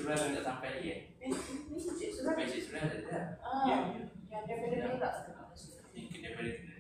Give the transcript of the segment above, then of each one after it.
surah tu tak sampai lagi Mesej surah. Mesej surah dah ada. Yang daripada Mi'raj. Yang daripada kita.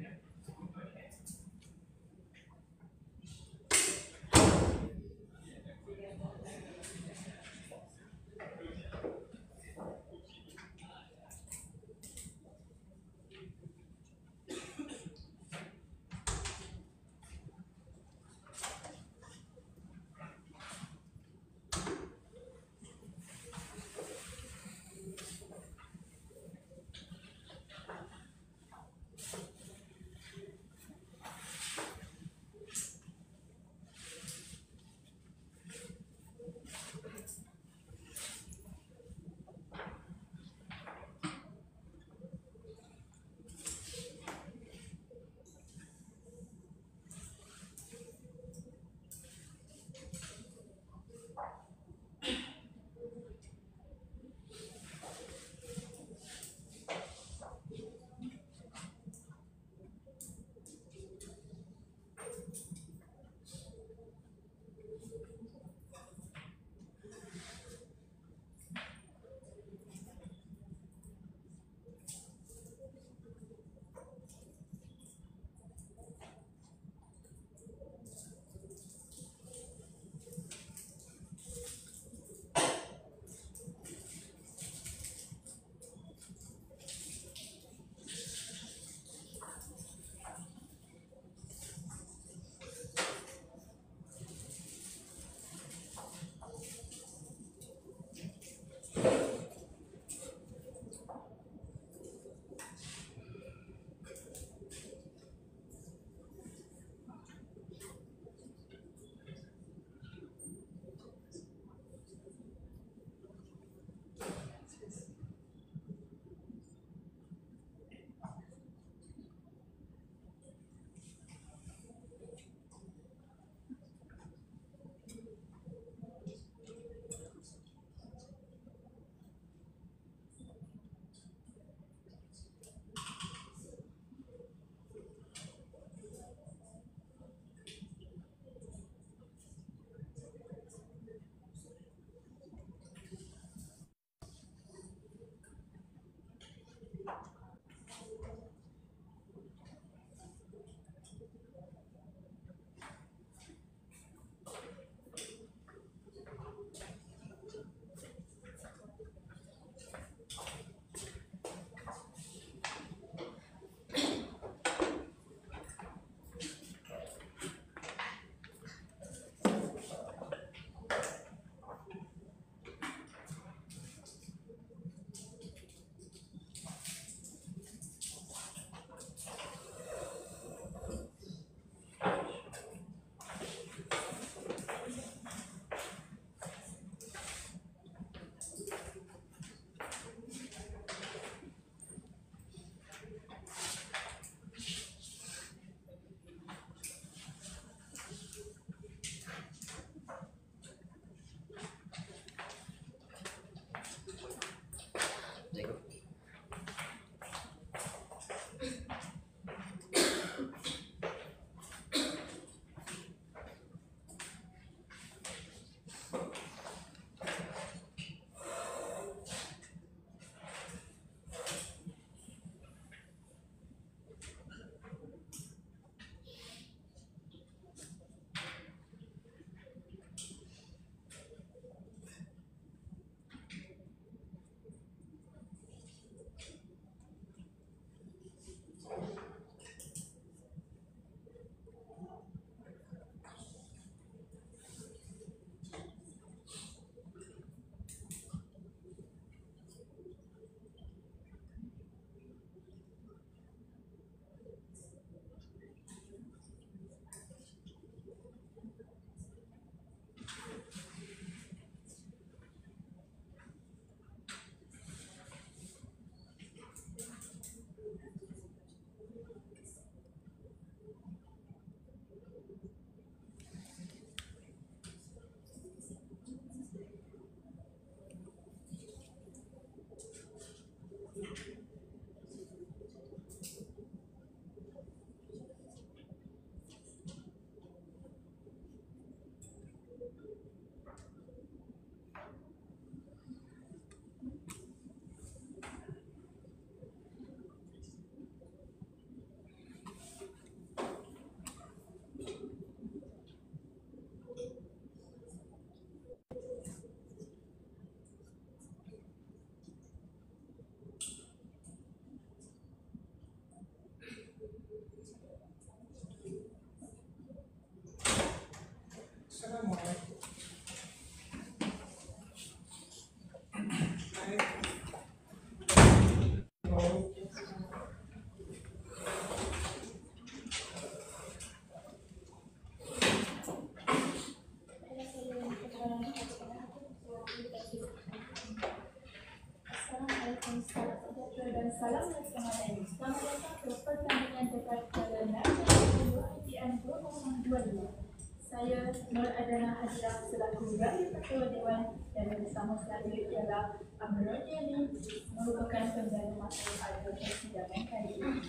Assalamualaikum. Selamat datang ke pertandingan debat perdana ITM 2025. Saya Nur Adana Hajirah selaku Wakil Ketua Dewan dan bersama saya ialah Amrul Jani merupakan penjana masa pada persidangan kali ini.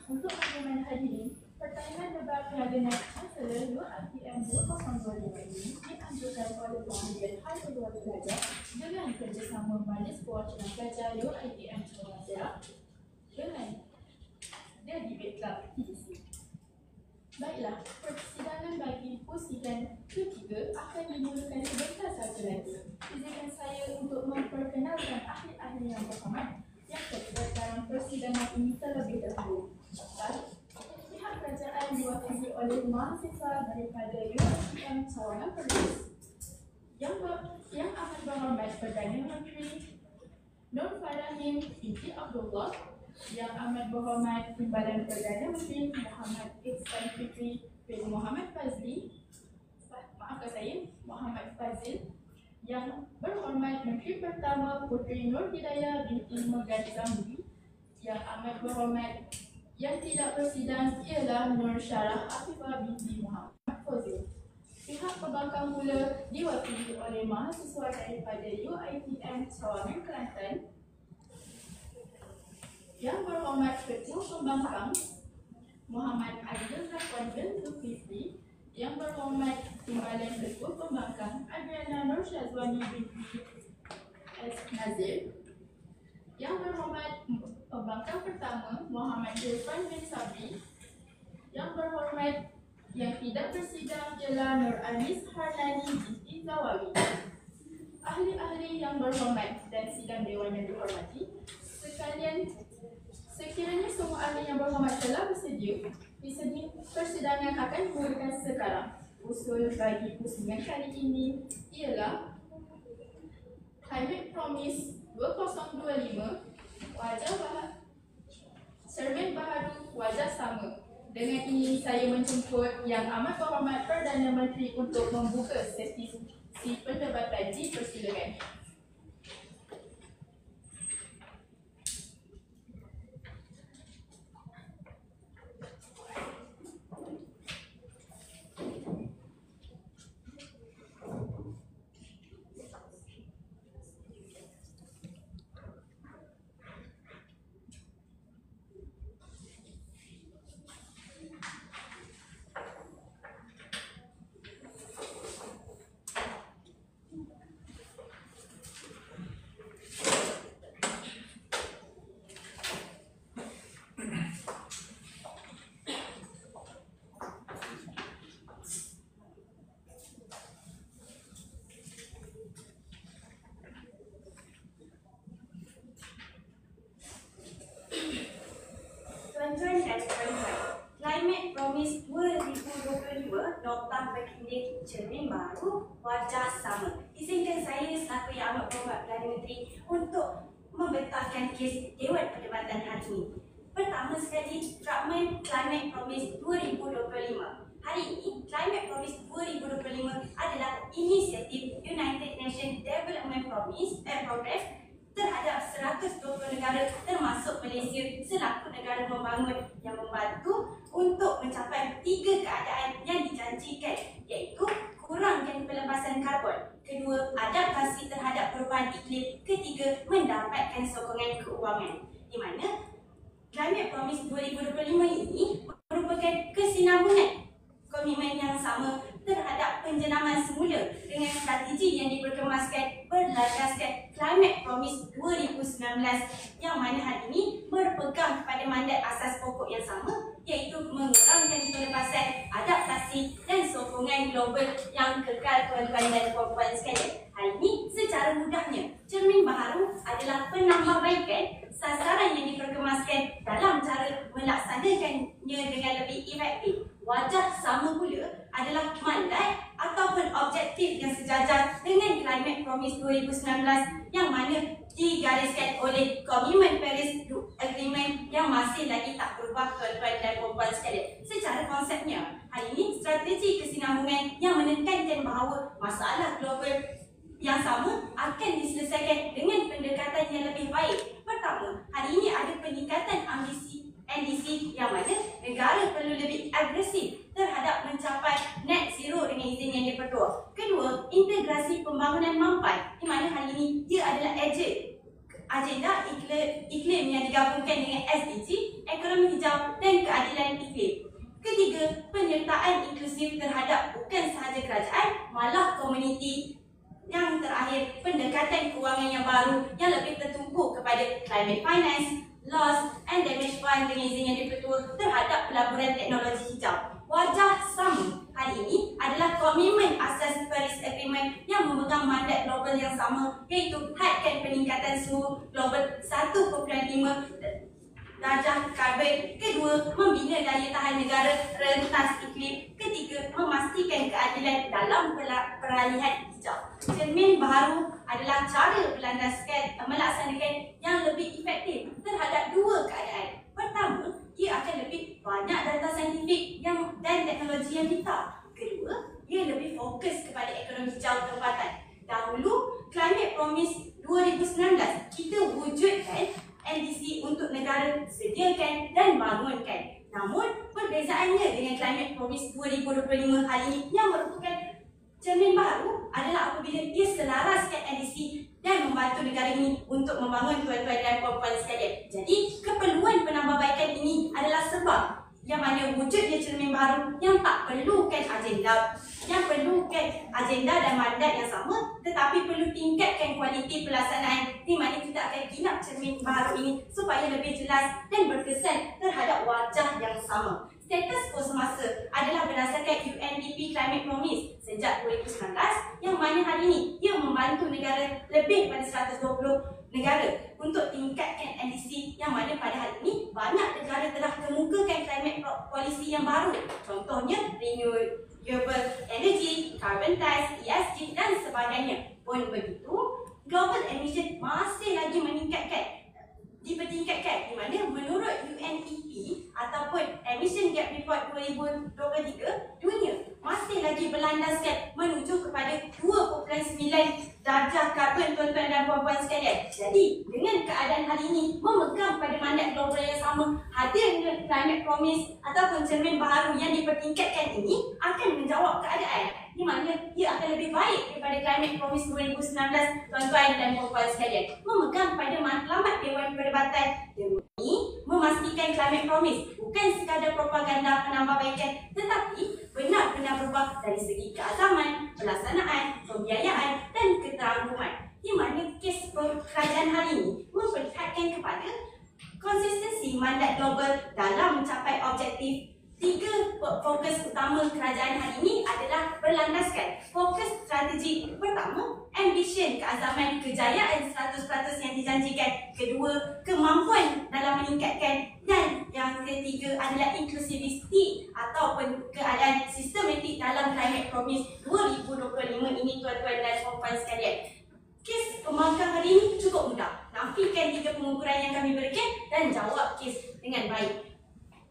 Untuk makluman hadirin, pertandingan debat perdana Chancellor UiTM 2025 ini dianjurkan oleh Pengambilan Hal Kedua Pelajar dengan kerjasama Majlis Perwakilan Pelajar UiTM Terengganu dengan The Debate Club TDC. Baiklah, persidangan bagi pusidan ketiga akan dimulakan sebentar saja lagi. Izinkan saya untuk memperkenalkan ahli-ahli yang berhormat yang terlibat dalam persidangan ini terlebih dahulu. Pihak kerajaan diwakili oleh mahasiswa daripada UiTM Cawangan Perlis yang amat berhormat Perdana Menteri Nur Farahim binti Abdullah, yang amat berhormat Timbalan Perdana Menteri Muhammad Ihsan Fikri bin Muhammad Fazli, Muhammad Fazil, yang berhormat Menteri Pertama Puteri Nur Hidayah binti Megat Zamri, yang amat berhormat yang tidak bersidang ialah Nur Syarah Afifah binti Muhammad Fazil. Pihak pembangkang pula diwakili oleh mahasiswa daripada UiTM Cawangan Kelantan, yang berhormat Ketua Pembangkang Muhammad Adil Rahwan bin Zulkifli, yang berhormat Timbalan Ketua Pembangkang Adriana Nur Syazwani binti S. Nazir, yang berhormat Pembangkang Pertama Muhammad Irfan bin Sabri, yang berhormat yang tidak bersidang ialah Nur Anis Harlani binti Zawawi. Ahli-ahli yang berhormat dan sidang dewan yang dihormati sekalian, sekiranya semua ahli yang berhormat telah bersedia, persidangan akan dimulakan sekarang. Usul bagi pusingan kali ini ialah Climate Promise 2025, Cermin Baharu Wajah Sama. Dengan ini saya menjemput Yang Amat Berhormat Perdana Menteri untuk membuka sesi perdebatan di persidangan. Tuan-tuan dan puan-puan, Climate Promise 2025 Nota Berkendik Cermin Baru Wajah Sama. Izinkan saya selaku Yang Amat Berhormat Perdana Menteri untuk membentangkan kes Dewan Perdebatan hari ini. Pertama sekali, fragmen Climate Promise 2025. Hari ini, Climate Promise 2025 adalah inisiatif United Nations Development Program terhadap 120 negara termasuk Malaysia selaku negara pembangun yang membantu untuk mencapai 3 keadaan yang dijanjikan, iaitu kurangkan pelepasan karbon, kedua, adaptasi terhadap perubahan iklim, ketiga, mendapatkan sokongan keuangan. Di mana Climate Promise 2025 ini merupakan kesinambungan komitmen yang sama terhadap penjenaman semula dengan strategi yang diperkemaskan berlandaskan Climate Promise 2019 yang mana hari ini berpegang pada mandat asas pokok yang sama, iaitu mengurangkan pelepasan, adaptasi dan sokongan global yang kekal. Tuan-tuan dan puan-puan sekalian, hari ini secara mudahnya cermin baharu adalah penambahbaikan sasaran yang diperkemaskan dalam cara melaksanakannya dengan lebih efektif. Wajah sama pula adalah mandat ataupun objektif yang sejajar dengan Climate Promise 2019 yang mana digariskan oleh Komitmen Paris Agreement yang masih lagi tak berubah, tuan-tuan dan puan-puan sekalian. Secara konsepnya, hari ini strategi kesinambungan yang menekankan bahawa masalah global yang sama akan diselesaikan dengan pendekatan yang lebih baik. Pertama, hari ini ada peningkatan ambisi NDC yang mana negara perlu lebih agresif terhadap mencapai net zero dengan izin yang dipertua. Kedua, integrasi pembangunan mampan di mana hari ini dia adalah agenda iklim yang digabungkan dengan SDG, ekonomi hijau dan keadilan iklim. Ketiga, penyertaan inklusif terhadap bukan sahaja kerajaan, malah komuniti. Yang terakhir, pendekatan kewangan yang baru yang lebih tertumpu kepada climate finance, loss and damage fund dengan izin yang dipertua terhadap pelaburan teknologi hijau. Wajah sama hari ini adalah komitmen asas Paris Agreement yang memegang mandat global yang sama, iaitu hadkan peningkatan suhu global 1.5 darjah karbon. Kedua, membina daya tahan negara rentas iklim. Ketiga, memastikan keadilan dalam peralihan hijau. Cermin baru adalah cara melaksanakan yang lebih efektif terhadap dua keadaan. Pertama, ia akan lebih banyak data saintifik dan teknologi yang vital. Kedua, ia lebih fokus kepada ekonomi hijau tempatan. Dahulu, Climate Promise 2019 kita wujudkan NDC untuk negara sediakan dan bangunkan. Namun, perbezaannya dengan Climate Promise 2025 hari ini yang merupakan cermin baru adalah apabila ia selaraskan NDC dan membantu negara ini untuk membangun tuan-tuan dan puan-puan sekalian. Jadi, keperluan penambahbaikan ini adalah sebab yang mana wujudnya cermin baru yang tak perlukan agenda dan mandat yang sama, tetapi perlu tingkatkan kualiti pelaksanaan di mana kita akan kinap cermin baru ini supaya lebih jelas dan berkesan terhadap wajah yang sama. Status quo semasa adalah berdasarkan UNDP Climate Promise sejak 2019 yang mana hari ini ia membantu negara lebih pada 120 negara untuk tingkatkan NDC yang mana pada hari ini banyak negara telah kemukakan climate policy yang baru. Contohnya renewable energy, carbon tax, ESG dan sebagainya. Pun begitu, global emission masih lagi dipertingkatkan di mana menurut UNEP ataupun Emission Gap Report 2023, dunia masih lagi berlandaskan menuju kepada 2.9 darjah karbon tuan-tuan dan puan-puan sekalian. Jadi, dengan keadaan hari ini memegang pada mandat global yang sama, hadirnya Climate Promise ataupun cermin baru yang dipertingkatkan ini akan menjawab keadaan di mana ia akan lebih baik daripada Climate Promise 2019 tuan-tuan dan puan-puan sekalian. Memegang pada matlamat Dewan Perubatan demi memastikan Climate Promise bukan sekadar propaganda penambahbaikan, tetapi benar-benar berubah dari segi keazaman, pelaksanaan, pembiayaan dan keterangkuman. Di mana kes kerajaan hari ini memperlihatkan kepada konsistensi mandat global dalam mencapai objektif. Tiga fokus utama kerajaan hari ini adalah berlandaskan fokus strategi. Pertama, ambition, keazaman, kejayaan 100% yang dijanjikan. Kedua, kemampuan dalam meningkatkan. Dan yang ketiga adalah inclusivity ataupun keadaan sistematik dalam Climate Promise 2025 ini tuan-tuan dan puan-puan sekalian. Kes pembangkang hari ini cukup mudah. Nafikan 3 pengukuran yang kami berikan dan jawab kes dengan baik.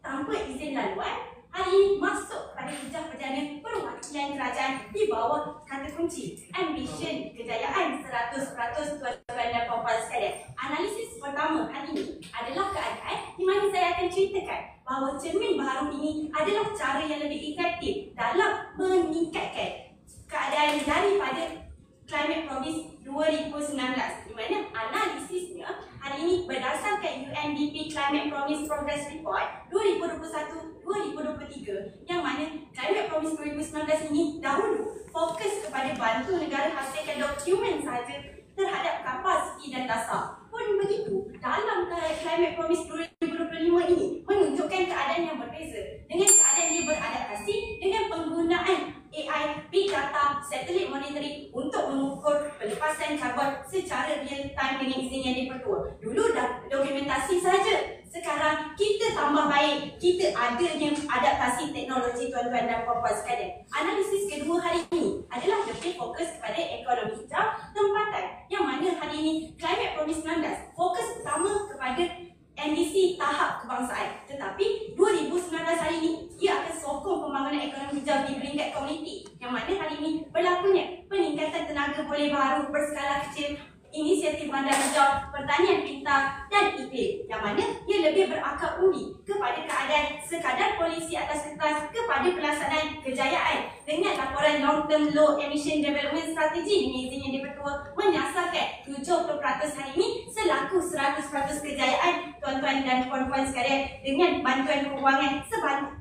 Tanpa izin laluan, hari ini masuk pada hujah perjalanan perwakilan kerajaan di bawah kata kunci ambition, kejayaan 100% tuan-tuan dan puan-puan sekalian. Analisis pertama hari ini adalah keadaan di mana saya akan ceritakan bahawa cermin baru ini adalah cara yang lebih efektif dalam meningkatkan keadaan daripada Climate Promise 2019, di mana analisisnya hari ini berdasarkan UNDP Climate Promise Progress Report 2021-2023 yang mana Climate Promise 2019 ini dahulu fokus kepada bantu negara hasilkan dokumen sahaja terhadap kapasiti dan dasar. Pun begitu, dalam Climate Promise 2025 ini menunjukkan keadaan yang berbeza dengan keadaan dia beradaptasi dengan penggunaan AI, Big Data, Satellite Monitoring untuk mengukur pelepasan karbon secara real time dengan izin yang dipertua. Dulu dah dokumentasi saja. Sekarang kita tambah baik, kita adanya adaptasi teknologi tuan-tuan dan puan-puan sekalian. Analisis kedua hari ini adalah lebih fokus kepada ekonomi hijau tempatan yang mana hari ini Climate Promise 19 fokus utama kepada NDC tahap kebangsaan. Tetapi 2019 hari ini ia akan sokong pembangunan ekonomi hijau di peringkat komuniti yang mana hari ini berlakunya peningkatan tenaga boleh baru berskala kecil, inisiatif bandar hijau, pertanian pintar dan iklim, yang mana ia lebih berakar undi kepada keadaan sekadar polisi atas kertas kepada pelaksanaan kejayaan. Dengan laporan Long Term Low Emission Development Strategy, ini izin yang Di-Pertua menyasarkan 70% hari ini selaku 100% kejayaan tuan-tuan dan puan-puan sekalian, dengan bantuan kewangan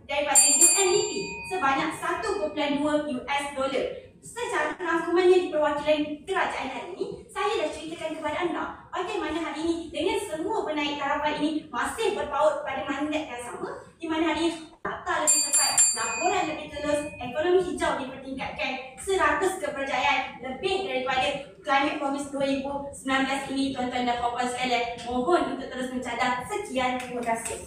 daripada UNDP sebanyak 1.2 US dollar. Secara rangkumannya di perwakilan kerajaan hari ini, saya dah ceritakan kepada anda bagaimana hari ini dengan semua penaik tarafan ini masih berpaut pada mandat yang sama, di mana hari ini data lebih tepat, laporan lebih telus, ekonomi hijau dipertingkatkan, 100 kepercayaan lebih daripada Climate Promise 2019 ini. Tuan-tuan dan puan-puan sekalian, mohon untuk terus mencadang. Sekian, terima kasih.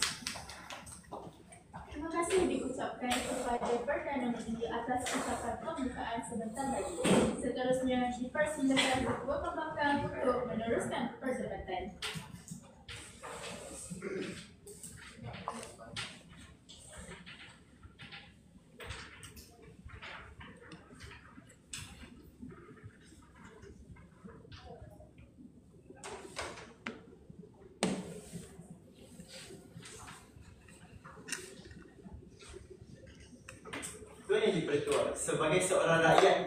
Terima kasih diucapkan kepada Perdana Menteri atas ucapan pembukaan sebentar lagi. Seterusnya dipersilakan Ketua Pembangkang untuk meneruskan perdebatan. Tuan Yang Di-Pertua, sebagai seorang rakyat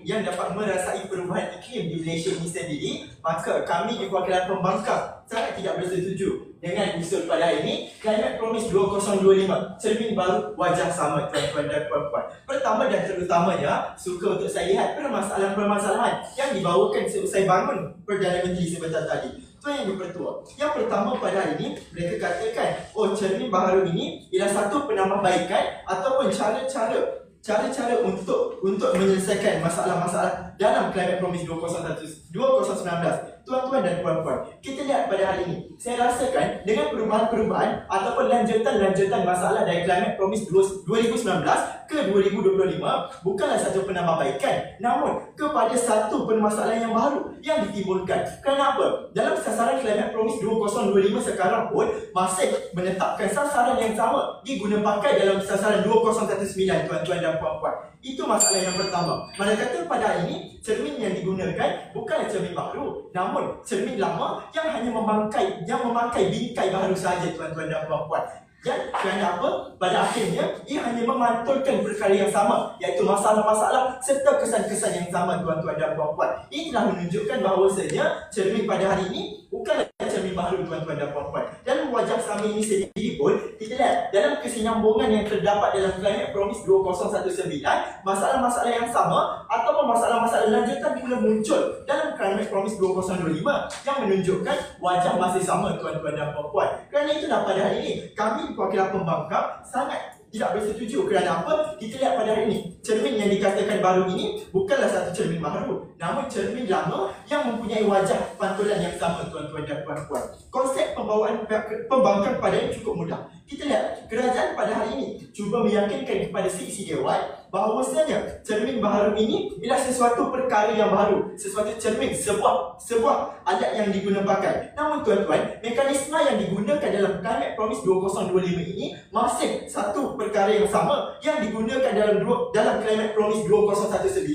yang dapat merasai perubahan iklim di Malaysia ini sendiri, maka kami di Perwakilan Pembangkang sangat tidak bersetuju dengan usul pada hari ini Climate Promise 2025, cermin baru wajah sama, tuan-tuan dan puan-puan. Pertama dan terutamanya, suka untuk saya lihat permasalahan-permasalahan yang dibawakan seusai bangun Perdana Menteri sebentar tadi. Tuan Yang Di-Pertua, yang pertama pada hari ini mereka katakan, oh, cermin baharu ini ialah satu penambahbaikan ataupun cara-cara untuk menyelesaikan masalah-masalah dalam Climate Promise 2019. Tuan-tuan dan puan-puan, kita lihat pada hari ini, saya rasakan dengan perubahan-perubahan ataupun lanjutan masalah dari Climate Promise 2019 ke 2025 bukanlah satu penambahbaikan, namun kepada satu permasalahan yang baru yang ditimbulkan. Kenapa? Dalam sasaran Climate Promise 2025 sekarang pun masih menetapkan sasaran yang sama diguna pakai dalam sasaran 2019, tuan-tuan dan puan-puan. Itu masalah yang pertama. Mana kata pada hari ini cermin yang digunakan bukanlah cermin baru, namun cermin lama yang hanya memakai bingkai baru saja, tuan-tuan dan puan-puan. Dan kerana apa? Pada akhirnya ia hanya memantulkan perkara yang sama, iaitu masalah-masalah serta kesan-kesan yang sama, tuan-tuan dan puan-puan. Ini telah menunjukkan bahawasanya cermin pada hari ini bukanlah cermin baru, tuan-tuan dan puan-puan. Dalam wajah sama ini sendiri pun, kita lihat dalam kesinambungan yang terdapat dalam Climate Promise 2019, masalah-masalah yang sama ataupun masalah-masalah lanjutan pula muncul dalam Climate Promise 2025 yang menunjukkan wajah masih sama, tuan-tuan dan puan-puan. Kerana itulah pada hari ini kami Perwakilan Pembangkang sangat tidak bersetuju. Kerana apa? Kita lihat pada hari ini, cermin yang dikatakan baru ini bukanlah satu cermin baru, namun cermin lama yang mempunyai wajah pantulan yang sama, tuan-tuan dan puan-puan. Konsep pembawaan pembangkang padanya cukup mudah. Kita lihat, kerajaan pada hari ini cuba meyakinkan kepada si Dewan bahawasanya cermin baharu ini ialah sesuatu perkara yang baru, sesuatu cermin, sebuah alat yang diguna pakai. Namun tuan-tuan, mekanisme yang digunakan dalam Climate Promise 2025 ini masih satu perkara yang sama yang digunakan dalam Climate Promise 2019.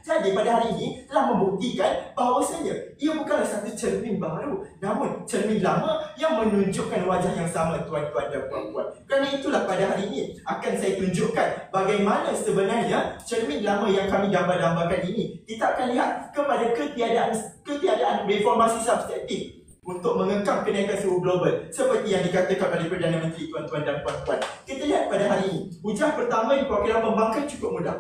Jadi pada hari ini telah membuktikan bahawasanya ia bukanlah satu cermin baru, namun cermin lama yang menunjukkan wajah yang sama, tuan-tuan dan puan-puan. Kerana itulah pada hari ini akan saya tunjukkan bagaimana sebenarnya cermin lama yang kami gambar-gambarkan ini. Kita akan lihat kepada ketiadaan reformasi substantif untuk mengekang kenaikan suhu global seperti yang dikatakan oleh Perdana Menteri, tuan-tuan dan puan-puan. Kita lihat pada hari ini, hujah pertama di Perwakilan Pembangkang cukup mudah.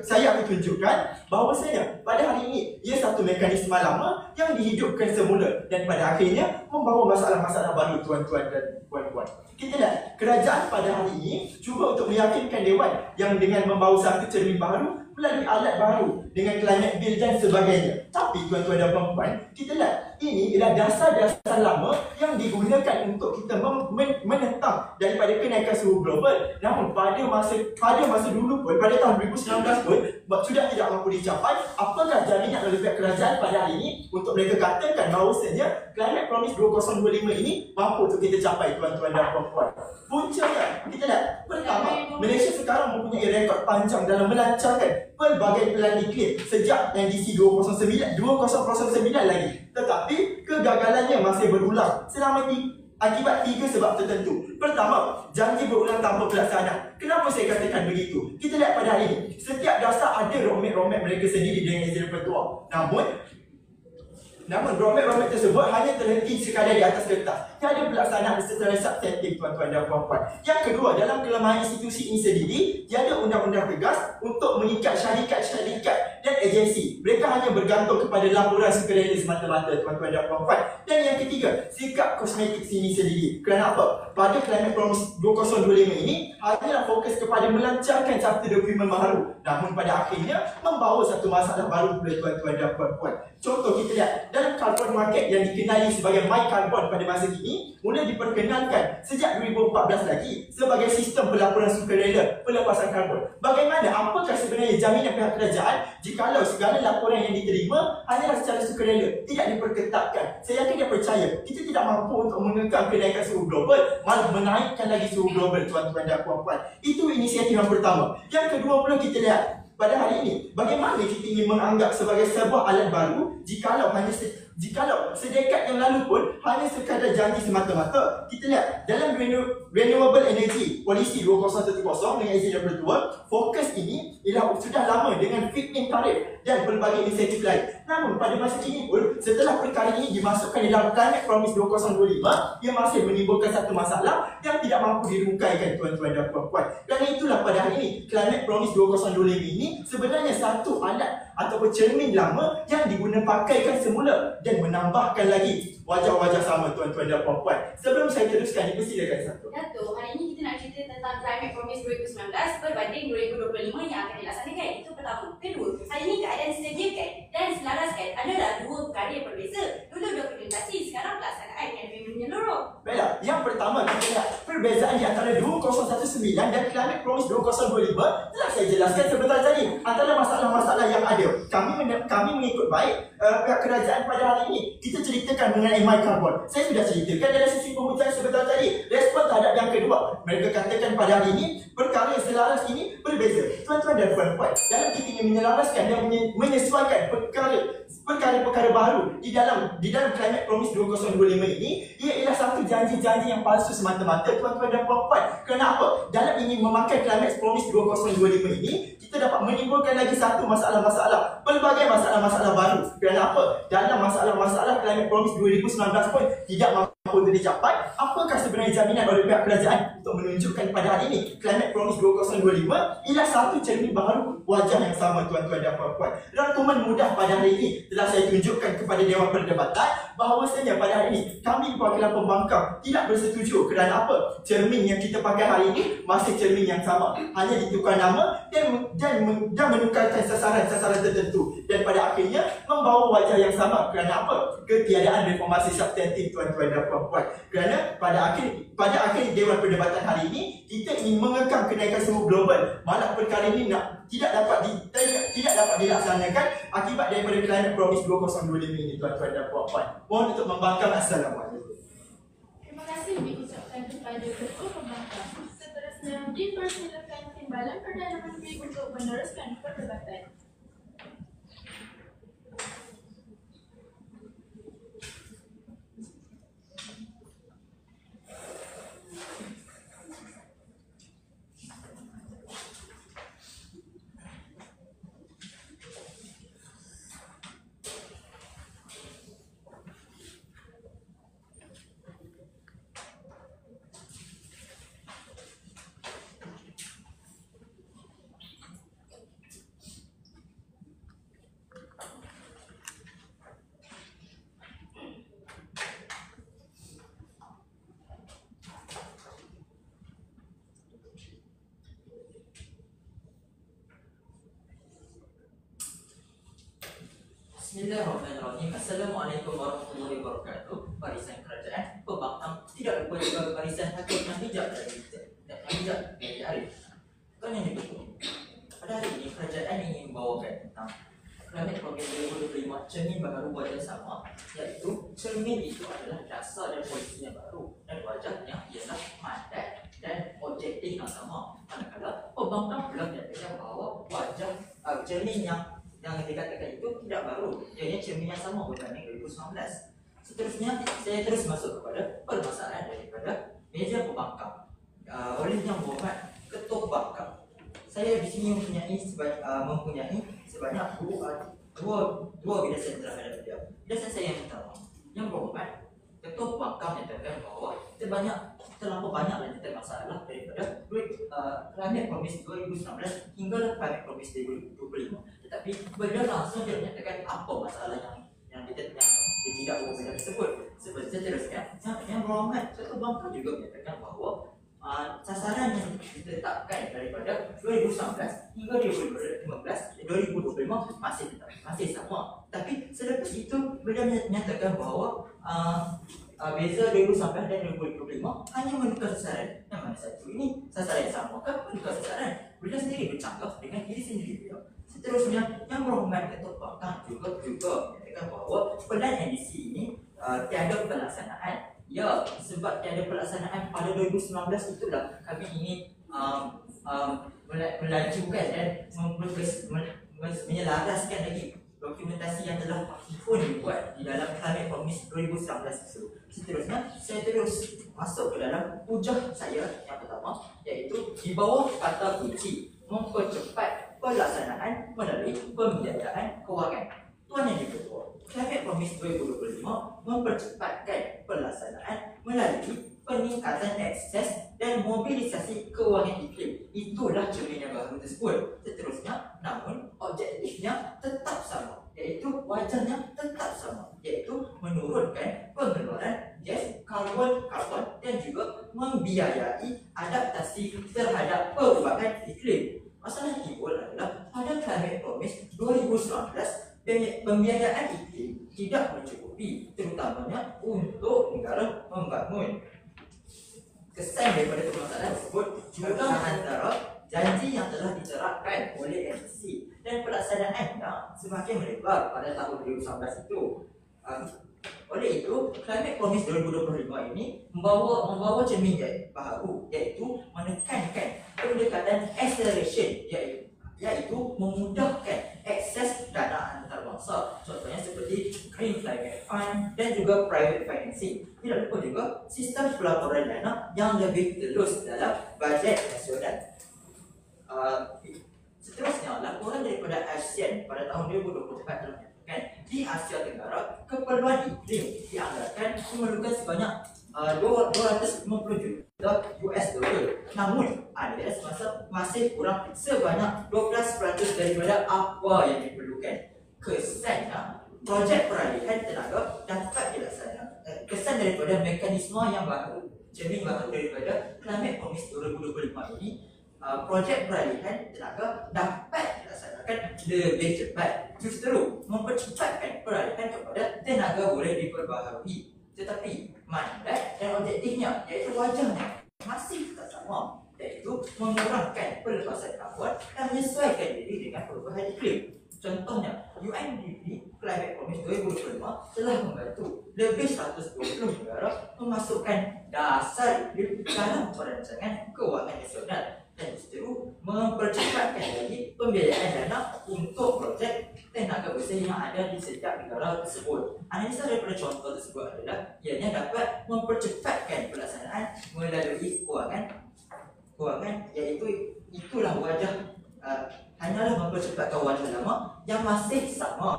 Saya akan tunjukkan bahawasanya pada hari ini ia satu mekanisme lama yang dihidupkan semula dan pada akhirnya membawa masalah-masalah baru, tuan-tuan dan puan-puan. Kita lihat, kerajaan pada hari ini cuba untuk meyakinkan Dewan yang dengan membawa satu cermin baru melalui alat baru dengan climate bill dan sebagainya. Tapi tuan-tuan dan puan-puan, kita lihat ini ialah dasar-dasar lama yang digunakan untuk kita menentang daripada kenaikan suhu global. Namun pada masa dulu pun, pada tahun 2019 pun sudah tidak mampu dicapai. Apakah jaminan oleh pihak kerajaan pada hari ini untuk mereka katakan bahawasanya Climate Promise 2025 ini mampu untuk kita capai? tuan-tuan dan puan-puan. Puncanya, kita lihat, pertama, Malaysia sekarang mempunyai rekod panjang dalam melancarkan pelbagai pelan iklim sejak NDC 2009 lagi. Tetapi, kegagalannya masih berulang selama akibat 3 sebab tertentu. Pertama, janji berulang tanpa pelaksanaan. Kenapa saya katakan begitu? Kita lihat pada hari ini, setiap dasar ada roadmap mereka sendiri dengan izin Pertua. Namun roadmap tersebut hanya terhenti sekadar di atas kertas. Tiada pelaksanaan secara substantif, tuan-tuan dan puan-puan. Yang kedua, dalam kelemahan institusi ini sendiri, tiada undang-undang tegas untuk mengikat syarikat-syarikat dan agensi. Mereka hanya bergantung kepada laporan sukarela semata-mata, tuan-tuan dan puan-puan. Dan yang ketiga, sikap kosmetik sini sendiri. Kerana apa? Pada Climate Promise 2025 ini hanyalah fokus kepada melancarkan satu dokumen baru. Namun pada akhirnya membawa satu masalah baru pula, tuan-tuan dan puan-puan. Contoh kita lihat, dalam carbon market yang dikenali sebagai My Carbon pada masa kini mula diperkenalkan sejak 2014 lagi sebagai sistem pelaporan sukarela pelepasan karbon. Bagaimana? Apakah sebenarnya jaminan pihak kerajaan jikalau segala laporan yang diterima hanyalah secara sukarela, tidak diperketatkan? Saya yakin dia percaya kita tidak mampu untuk mengekang kenaikan suhu global, malah menaikkan lagi suhu global, tuan-tuan dan puan-puan. Itu inisiatif yang pertama. Yang kedua pula kita lihat pada hari ini, bagaimana kita ingin menganggap sebagai sebuah alat baru jikalau sedekat yang lalu pun hanya sekadar janji semata-mata. Kita lihat dalam Renewable Energy Policy 2010 dengan izin yang Pertua, fokus ini ialah sudah lama dengan feed-in tarif dan pelbagai insentif lain. Namun pada masa kini pun, setelah perkara ini dimasukkan dalam Climate Promise 2025, ia masih menimbulkan satu masalah yang tidak mampu dirungkaikan, tuan-tuan dan puan-puan. Kerana itulah pada hari ini Climate Promise 2025 ini sebenarnya satu alat ataupun cermin lama yang diguna pakaikan semula dan menambahkan lagi wajah-wajah sama, tuan-tuan dan puan-puan. Sebelum saya teruskan, dipersilakan satu. Dato', hari ini kita nak cerita tentang Climate Promise 2019 berbanding 2025 yang akan dilaksanakan. Itu pertama. Kedua, hari ini keadaan disediakan dan selaraskan adalah dua perkara yang berbeza. Dulu dokumentasi, sekarang pelaksanaan yang lebih menyeluruh. Baiklah, yang pertama kita lihat perbezaan di antara 2019 dan Climate Promise 2025 telah saya jelaskan sebentar tadi. Antara masalah-masalah yang ada, kami mengikut baik pihak kerajaan pada hari ini. Kita ceritakan mengenai My Carbon. Saya sudah ceritakan dalam sesi pembincangan sebentar tadi. Respon terhadap yang kedua, mereka katakan pada hari ini perkara yang selaras ini berbeza. Tuan-tuan dan puan-puan, dalam kita ingin menyelaraskan dan menyesuaikan perkara-perkara baru di dalam Climate Promise 2025 ini, ia ialah satu janji-janji yang palsu semata-mata, tuan-tuan dan puan-puan. Kenapa? Dalam ingin memakai Climate Promise 2025 ini, kita dapat menimbulkan lagi satu masalah-masalah, pelbagai masalah-masalah baru. Kerana apa? Dalam masalah-masalah Climate Promise 2019 pun tidak mampu untuk dicapai. Apakah sebenarnya jaminan oleh pihak kerajaan untuk menunjukkan pada hari ini Climate Promise 2025 ialah satu cermin baru wajah yang sama, tuan-tuan dan puan-puan. Rangkuman mudah pada hari ini telah saya tunjukkan kepada Dewan Perdebatan bahawasanya pada hari ini kami perwakilan pembangkang tidak bersetuju. Kerana apa? Cermin yang kita pakai hari ini masih cermin yang sama, hanya ditukar nama dan menukarkan sasaran-sasaran tertentu, dan pada akhirnya membawa wajah yang sama. Kerana apa? Ketiadaan reformasi substantif, tuan-tuan dan puan-puan. Kerana pada akhir Dewan Perdebatan hari ini kita ingin mengekang kenaikan suhu global, malah perkara ini tidak dapat dilaksanakan akibat daripada Climate Promise 2025 ini, tuan-tuan dan puan-puan. Mohon untuk membangkang. Assalamualaikum. Terima kasih diucapkan kepada Ketua Pembangkang. Seterusnya dipersilakan Timbalan Perdana Menteri untuk meneruskan perdebatan. Bismillahirrahmanirrahim. Assalamualaikum warahmatullahi wabarakatuh. Barisan kerajaan, pembangkang, tidak lupa juga barisan hakim yang bijak dari hari. Bukan yang betul. Pada hari ini kerajaan ingin membawakan tentang Climate Promise 2025 cermin baharu wajah sama, iaitu cermin itu adalah dasar dan posisi yang baru dan wajahnya ialah mandat dan objektif yang sama. Manakala pembangkang pula menyatakan bahawa wajah cermin yang dikatakan itu tidak baru, ianya cermin yang sama berbanding 2019. Seterusnya saya terus masuk kepada permasalahan daripada meja pembangkang. Oleh Yang Berhormat Ketua Pembangkang, saya di sini mempunyai sebanyak dua bidasan terhadap beliau. Bidasan saya yang pertama, Yang Berhormat Ketua Pembangkang menyatakan bahawa terlampau banyak lanjutan masalah daripada Climate Promise 2019 hingga Climate Promise 2025. Tetapi beliau langsung dia menyatakan apa masalah yang tidak berbeza tersebut. Seterusnya, Yang Berhormat Ketua Pembangkang juga menyatakan bahawa sasaran yang ditetapkan daripada 2019 hingga 2025 masih sama. Tapi selepas itu beliau menyatakan bahawa beza 2019 dan 2025 hanya menukar sasaran. Yang mana satu ini sasaran yang sama ke menukar sasaran. Beliau sendiri bercakap dengan diri sendiri beliau. Seterusnya, Yang Berhormat Ketua Pembangkang juga menyatakan bahawa pelan NDC ini tiada pelaksanaan. Ya, sebab tiada pelaksanaan pada 2019 itulah kami ingin melajukan dan menyelaraskan lagi dokumentasi yang telah pun dibuat di dalam Climate Promise 2019 itu. Seterusnya, saya terus masuk ke dalam hujah saya yang pertama, iaitu di bawah kata kunci mempercepat pelaksanaan melalui pembiayaan kewangan. Tuan Yang Di-Pertua, Climate Promise 2025 mempercepatkan pelaksanaan melalui peningkatan akses dan mobilisasi kewangan iklim. Itulah cermin yang baru tersebut. Seterusnya, namun objektifnya tetap sama, iaitu wajahnya tetap sama, iaitu menurunkan pengeluaran gas karbon dan juga membiayai adaptasi terhadap perubahan iklim. Masalah timbul adalah pada Climate Promise 2019 pembiayaan iklim tidak mencukupi, terutamanya untuk negara membangun. Kesan daripada permasalahan tersebut juga antara janji yang telah diterapkan oleh NDC dan pelaksanaannya semakin melebar pada tahun 2019 itu. Oleh itu, Climate Promise 2025 ini membawa cermin baru, iaitu menekankan pendekatan acceleration, iaitu memudahkan akses dana antarabangsa, contohnya seperti Green Climate Fund dan juga private financing. Tidak lupa juga sistem pelaporan dana yang lebih telus dalam bajet nasional. Seterusnya, laporan daripada ASEAN pada tahun 2024 telah menyatakan di Asia Tenggara keperluan iklim dianggarkan memerlukan sebanyak 250 juta US dollar. Namun ada semasa masih kurang sebanyak 12% daripada apa yang diperlukan. Kesannya projek peralihan tenaga dapat dilaksanakan. Kesan daripada mekanisme yang baru, cermin baru daripada Climate Promise 2025 ini, projek peralihan tenaga dapat dilaksanakan lebih cepat, justru mempercepatkan peralihan kepada tenaga boleh diperbaharui. Tetapi mandat dan objektifnya, iaitu wajahnya, masih tak sama, iaitu mengurangkan pelepasan karbon dan menyesuaikan diri dengan perubahan iklim. Contohnya, UNDP Climate Promise 2025 telah membantu lebih 120 negara memasukkan dasar iklim dalam perancangan kewangan nasional dan justru mempercepatkan lagi pembiayaan dana untuk projek tenaga bersih yang ada di setiap negara tersebut. Analisa daripada contoh tersebut adalah ianya dapat mempercepatkan pelaksanaan melalui kewangan, iaitu itulah wajah hanyalah mempercepatkan wajah lama yang masih sama,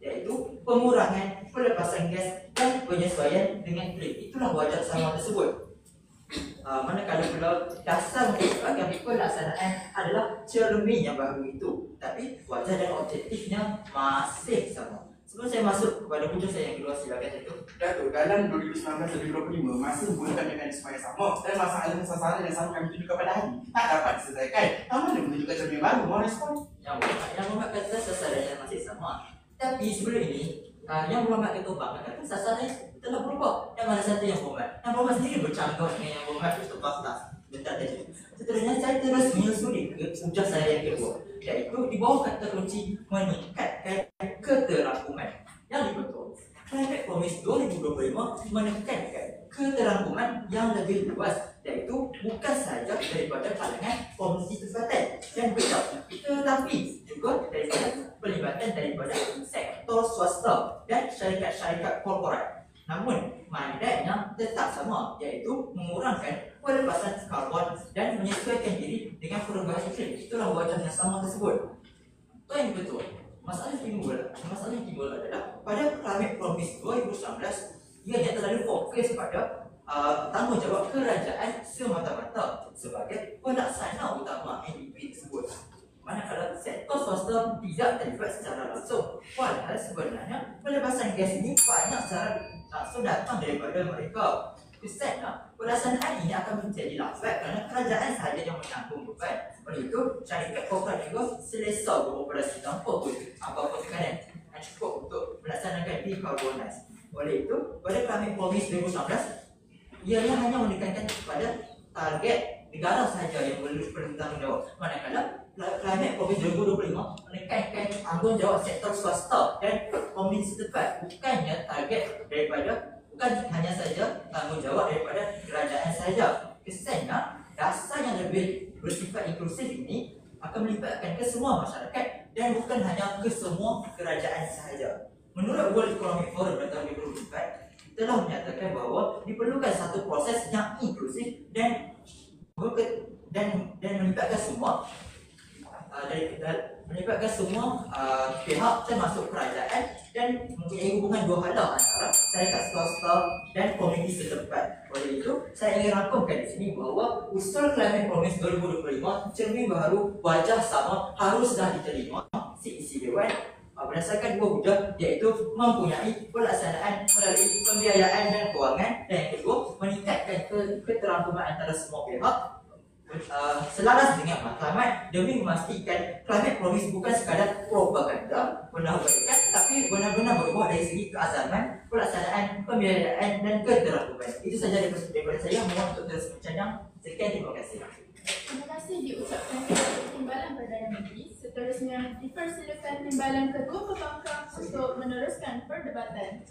iaitu pengurangan pelepasan gas dan penyesuaian dengan iklim. Itulah wajah sama tersebut. Manakala pula dasar mempercepatkan pelaksanaan adalah cermin yang baru itu, tapi wajah dan objektifnya masih sama. Sebelum saya masuk kepada hujung saya yang kedua, silakan itu. Datuk, dalam 2019-2025 masih menggunakan mekanisme yang sama dan masalah sasaran yang sama kami tunjukkan pada hari tak dapat diselesaikan. Taman dia menunjukkan cermin baru, mau respon? Yang Berhormat kata sasarannya masih sama. Tapi sebelum ini, Yang Berhormat Ketua Pembangkang kata sasaran telah berubah. Yang mana satu Yang Berhormat sendiri bercanggah dengan Yang Berhormat Ketua Pembangkang. Bentar saja. Seterusnya saya terus menyusuri ke hujah saya yang kedua, iaitu di bawah kata kunci meningkatkan keterangkuman. Yang dibetul, Climate Promise 2025 menekankan keterangkuman yang lebih luas, iaitu bukan sahaja daripada kalangan komuniti tempatan dan bedah, tetapi juga daripada pelibatan daripada sektor swasta dan syarikat-syarikat korporat. Namun, mandatnya tetap sama, iaitu mengurangkan pelepasan karbon dan menyesuaikan diri dengan perubahan iklim. Itulah wajah yang sama tersebut. Itu yang betul. Masalah yang timbul adalah pada Climate Promise 2019, ianya terlalu fokus pada tanggungjawab kerajaan semata-mata sebagai pelaksana utama NDP tersebut. Manakala sektor swasta tidak terlibat secara langsung, padahal sebenarnya pelepasan gas ini banyak secara langsung datang daripada mereka. Kesannya, pelaksanaan ini akan menjadi lambat kerana kerajaan sahaja yang menanggung beban. Oleh itu, syarikat korporat juga selesa beroperasi tanpa apa-apa tekanan yang cukup untuk melaksanakan decarbonize. Oleh itu, pada Climate Promise 2019, ianya hanya menekankan kepada target negara sahaja yang bertanggungjawab. Manakala Climate Promise 2025 menekankan tanggungjawab sektor swasta dan komuniti setempat, bukan hanya saja tanggungjawab daripada kerajaan sahaja. Kesannya, dasar yang lebih bersifat inklusif ini akan melibatkan ke semua masyarakat dan bukan hanya ke semua kerajaan sahaja. Menurut World Economic Forum pada tahun 2004, telah menyatakan bahawa diperlukan satu proses yang inklusif dan melibatkan semua pihak termasuk kerajaan dan mempunyai hubungan dua hala antara syarikat swasta dan komuniti setempat. Oleh itu, saya ingin rangkumkan di sini bahawa usul Climate Promise 2025 cermin baharu wajah sama haruslah diterima seisi dewan berdasarkan dua wujud, iaitu mempunyai pelaksanaan melalui pembiayaan dan kewangan, dan yang kedua meningkatkan keterangkuman antara semua pihak selaras dengan matlamat demi memastikan Climate Promise bukan sekadar propaganda benar-benar, tapi benar-benar berbuah dari segi keazaman, pelaksanaan, pembiayaan dan keterangkuman. Itu saja daripada saya. Mohon untuk terus bercadang. Sekian, terima kasih. Terima kasih diucapkan kepada Timbalan Perdana Menteri. Seterusnya dipersilakan Timbalan Ketua Pembangkang untuk meneruskan perdebatan.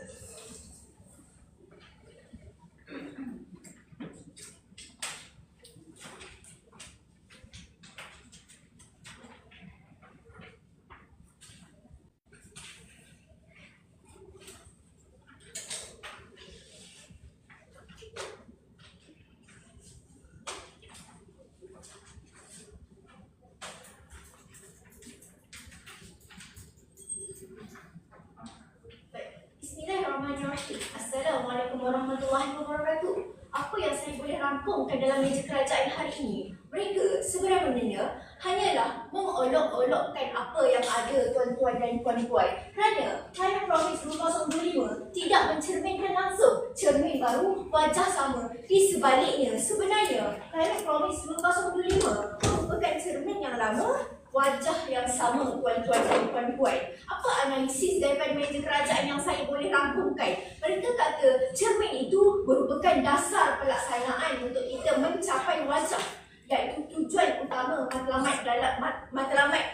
Bismillahirrahmanirrahim. Assalamualaikum warahmatullahi wabarakatuh. Apa yang saya boleh rangkumkan dalam meja kerajaan hari ini? Mereka sebenarnya hanyalah mengolok-olokkan apa yang ada, tuan-tuan dan puan-puan. Kerana Climate Promise 2025 tidak mencerminkan langsung cermin baru, wajah sama. Di sebaliknya, sebenarnya Climate Promise 2025 merupakan cermin yang lama, wajah yang sama, tuan-tuan dan puan-puan. Apa analisis daripada meja kerajaan yang saya boleh rangkumkan? Mereka kata cermin itu merupakan dasar pelaksanaan untuk kita mencapai wajah, iaitu tujuan utama matlamat dalam matlamat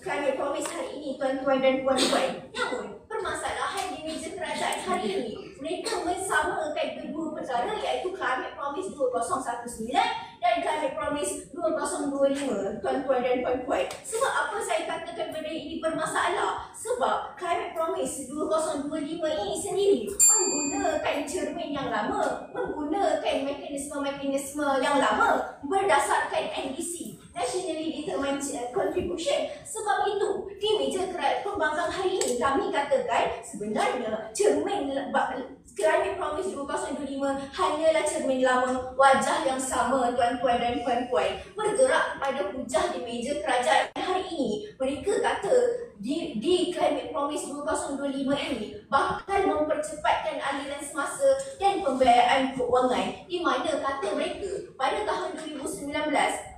Climate Promise hari ini, tuan-tuan dan puan-puan. Namun, permasalahan di meja kerajaan hari ini, mereka mensamakan kedua perkara, iaitu Climate Promise 2019 dan Climate Promise 2025, tuan-tuan dan puan-puan. Sebab apa saya katakan benda ini bermasalah? Sebab Climate Promise 2025 ini sendiri menggunakan cermin yang lama, menggunakan mekanisme-mekanisme yang lama berdasarkan NDC, Nationally Determined Contribution. Sebab itu, di meja pembangkang hari ini kami katakan sebenarnya cermin Climate Promise 2025 hanyalah cermin lama, wajah yang sama, tuan-tuan dan puan-puan. Bergerak pada hujah di meja kerajaan hari ini, mereka kata di Climate Promise 2025 ini bakal mempercepatkan aliran semasa dan pembiayaan keuangan, di mana kata mereka pada tahun 2019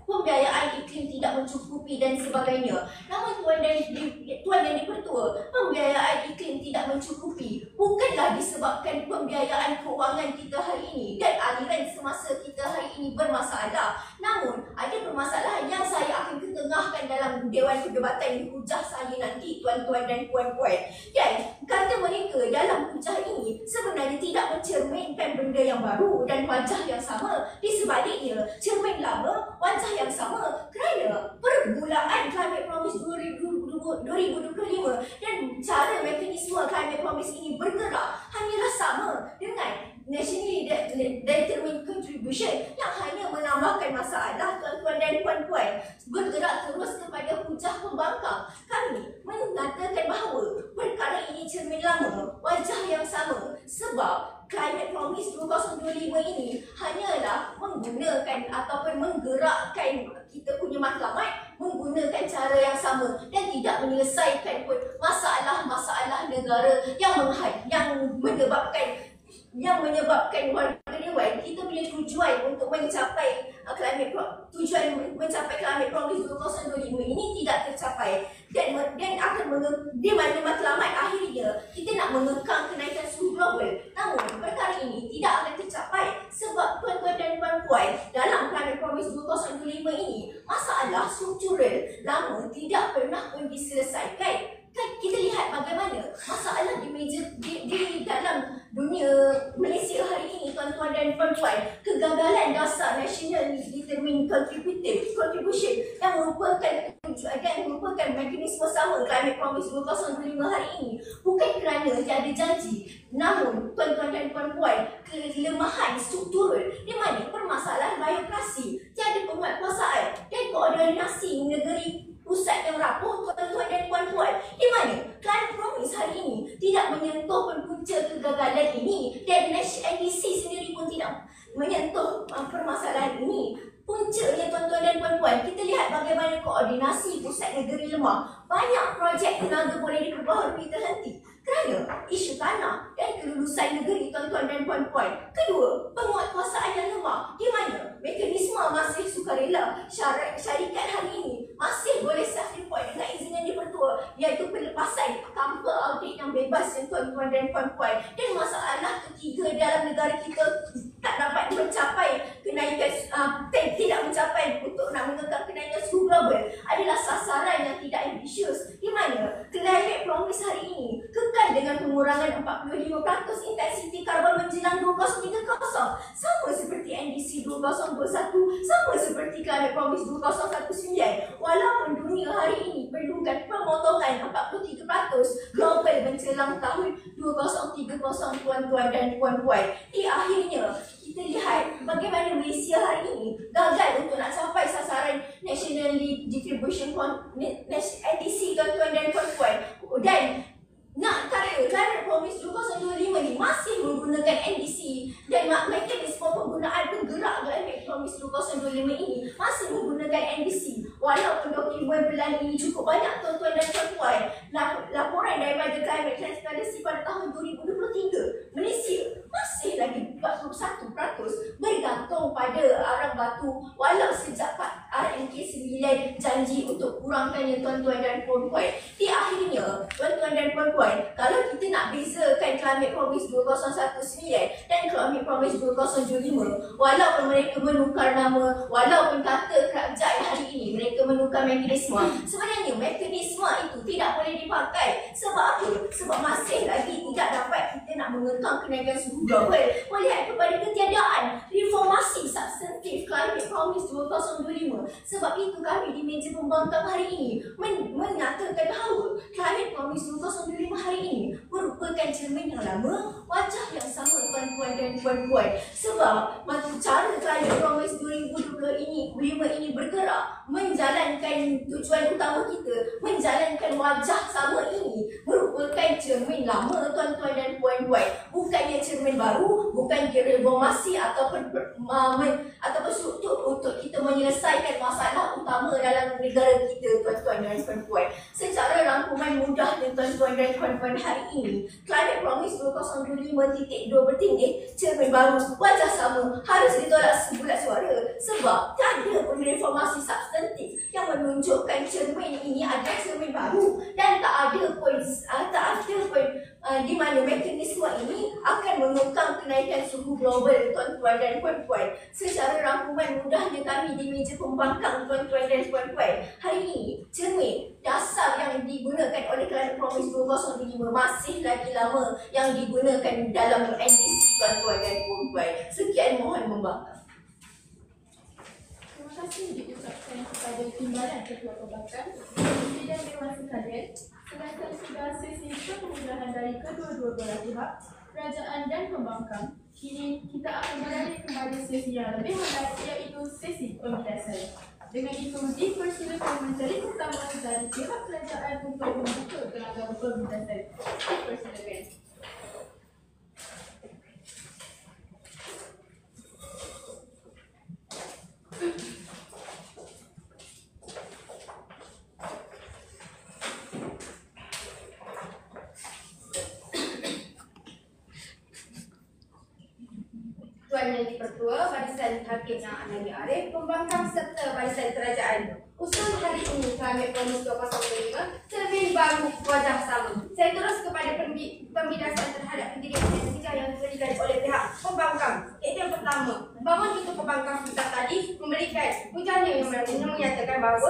pembiayaan iklim tidak mencukupi dan sebagainya. Namun tuan dan dipertua, pembiayaan iklim tidak mencukupi bukanlah disebabkan pembiayaan keuangan kita hari ini dan aliran semasa kita hari ini bermasalah. Namun ada permasalahan yang saya akan ketengah ditengahkan dalam Dewan Perdebatan hujah saya nanti, tuan-tuan dan puan-puan. Dan kata mereka dalam hujah ini sebenarnya tidak mencerminkan benda yang baru dan wajah yang sama. Di sebaliknya, cermin lama, wajah yang sama, kerana permulaan Climate Promise 2025 dan cara mekanisme Climate Promise ini bergerak hanyalah sama dengan Nationally Determined Contribution yang hanya menambahkan masalah, tuan-tuan dan puan-puan. Bergerak terus kepada hujah pembangkang. Kami mengatakan bahawa perkara ini cermin lama, wajah yang sama, sebab Climate Promise 2025 ini hanyalah menggunakan ataupun menggerakkan kita punya matlamat menggunakan cara yang sama dan tidak menyelesaikan pun masalah-masalah negara yang menyebabkan warga dewan kita punya tujuan untuk mencapai Climate Promise 2025 ini tidak tercapai dan akan di mana matlamat akhirnya kita nak mengekang kenaikan suhu global. Namun perkara ini tidak akan tercapai sebab tuan-tuan dan puan-puan, dalam Climate Promise 2025 ini masalah struktural lama tidak pernah pun diselesaikan. Kita lihat bagaimana masalah di dalam dunia Malaysia hari ini, tuan-tuan dan puan-puan. Kegagalan dasar National Determined Contribution yang merupakan mekanisme sama Climate Promise 2025 hari ini bukan kerana tiada janji, namun tuan-tuan dan puan-puan, kelemahan struktural di mana permasalahan birokrasi, tiada penguatkuasaan dan koordinasi negeri pusat yang rapuh, tuan-tuan dan puan-puan, di mana Climate Promise hari ini tidak menyentuh punca kegagalan ini dan NDC sendiri pun tidak menyentuh permasalahan ini. Puncanya, tuan-tuan dan puan-puan, kita lihat bagaimana koordinasi pusat negeri lemah. Banyak projek tenaga boleh diperbaharui terhenti kerana isu tanah dan kelulusan negeri, tuan-tuan dan puan-puan. Kedua, penguatkuasaan yang lemah, di mana mekanisme masih sukarela. Syarikat hari ini masih boleh self-report dengan izinan dipertua, iaitu pelepasan tanpa audit yang bebas, tuan-tuan dan puan-puan. Dan masalah ketiga dalam negara kita tak dapat mencapai kenaikan tidak mencapai untuk nak mengekang kenaikan suhu global adalah sasaran yang tidak ambisius, di mana Climate Promise hari ini kekal dengan pengurangan 45% intensiti karbon menjelang 2030, sama seperti NDC 2021, sama seperti Climate Promise 2019. Walaupun dunia hari ini perlukan pemotongan 43% global menjelang tahun 2030, tuan-tuan dan puan-puan. Di akhirnya kita lihat bagaimana Malaysia hari ini gagal untuk nak capai sasaran National Distribution NDC, tuan-tuan dan puan-puan, dan nak Climate Promise 2025 ni masih menggunakan NDC dan mekanisme penggunaan penggerak Climate Promise 2025 ini masih menggunakan NDC. Walaupun dokumen pelan ini cukup banyak, tuan-tuan dan puan-puan, laporan daripada Climate Transparency pada tahun 2023, Malaysia masih lagi 41% bergantung pada arang batu, walau sejak RMK 9 janji untuk kurangkannya, tuan-tuan dan puan-puan. Di akhirnya, tuan-tuan dan puan-puan, kalau kita nak bezakan Climate Promise 2019 dan Climate Promise 2025, walaupun mereka menukar nama, walaupun kata kerajaan hari ini mereka menukar mekanisme, sebenarnya mekanisme itu tidak boleh dipakai. Sebab apa? Sebab masih lagi tidak dapat kita nak mengekang kenaikan suhu global. Melihat kepada ketiadaan reformasi substantif Climate Promise 2025. Sebab itu kami di meja pembangkang hari ini menyatakan bahawa Climate Promise 2025 hari ini merupakan cermin yang lama, wajah yang sama, tuan-tuan dan puan-puan. Sebab cara Climate Promise 2025 ini bergerak menjalankan tujuan utama kita, menjalankan wajah sama ini merupakan cermin lama, tuan-tuan dan puan-puan. Bukannya cermin baru, bukan reformasi ataupun struktur untuk kita menyelesaikan masalah utama dalam negara kita, tuan-tuan dan puan-puan. Secara rangkuman mudah, tuan-tuan dan puan-puan, hari ini Climate Promise 2025.2 bertindih cermin baru, wajah sama, harus ditolak sebulat suara sebab tak ada pun reformasi substantif yang menunjukkan cermin ini adalah cermin baru dan tak ada pun di mana mekanisme ini akan mengekang kenaikan suhu global, tuan-tuan dan puan-puan. Secara rangkuman mudahnya kami di meja pembangkang, tuan-tuan dan puan-puan, hari ini cermin dasar yang digunakan oleh Climate Promise 2025 masih lagi lama yang digunakan dalam NDC, tuan-tuan dan puan-puan. Sekian, mohon membangkang. Terima kasih diucapkan kepada Timbalan Ketua Pembangkang dan Dewan Sekalian. Sedangkan sudah sesi kemudahan dari kedua-dua belah pihak, kerajaan dan pembangkang, kini kita akan beralih kepada sesi yang lebih hangat, iaitu sesi pemidasan. Dengan itu, dipersilakan Menteri Utama dari pihak kerajaan untuk membuka gelanggang pemidasan. Dipersilakan. Tuan Yang Dipertua, Barisan Hakim Yang Anani Arif, Pembangkang serta Barisan Kerajaan. Usul hari ini Climate Promise 2025 cermin baru wajah sama. Saya terus kepada pembidasan terhadap pendirian hijau yang diberikan oleh pihak pembangkang. Iaitu yang pertama, bangun itu pembangkang kita tadi memberikan hujannya yang menyatakan bahawa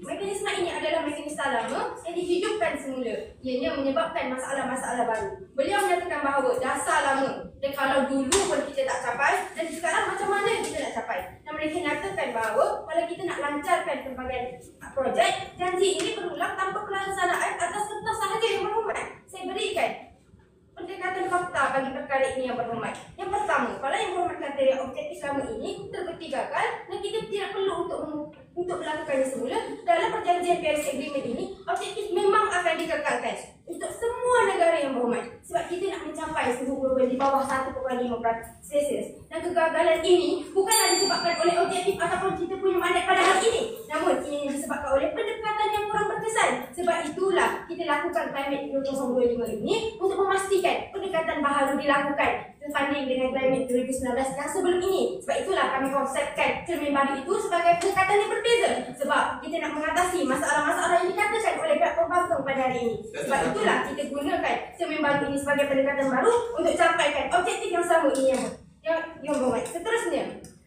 mekanisme ini adalah mekanisme lama yang dihidupkan semula. Ianya menyebabkan masalah-masalah baru. Beliau menyatakan bahawa dasar lama dan kalau dulu pun kita tak capai dan sekarang macam mana kita nak capai. Dan mereka nyatakan bahawa kalau kita nak lancarkan pelbagai projek, janji ini berulang tanpa pelaksanaan atas kertas sahaja yang berhormat. Saya berikan pendekatan fakta bagi perkara ini yang berhormat. Yang pertama, kalau yang berhormat kata yang objektif selama ini terbukti gagal dan kita tidak perlu untuk melakukannya semula. Dalam perjanjian Paris Agreement ini, objektif memang akan dikekalkan untuk semua negara yang berhormat sebab kita nak mencapai suhu global di bawah 1.5 Celsius. Dan kegagalan ini bukanlah disebabkan oleh objektif ataupun kita punya mandat pada hari ini, namun ini disebabkan oleh pendekatan yang kurang berkesan. Sebab itulah kita lakukan Climate 2025 ini untuk memastikan pendekatan baharu dilakukan berbanding dengan Climate 2019 yang sebelum ini. Sebab itulah kami konsepkan cermin baru itu sebagai pendekatan yang berbeza. Sebab kita nak mengatasi masalah-masalah yang dikatakan oleh pihak pembangkang pada hari ini. Sebab itulah kita gunakan cermin baru ini sebagai pendekatan baru untuk capaikan objektif yang sama ini yang berhormat. Seterusnya,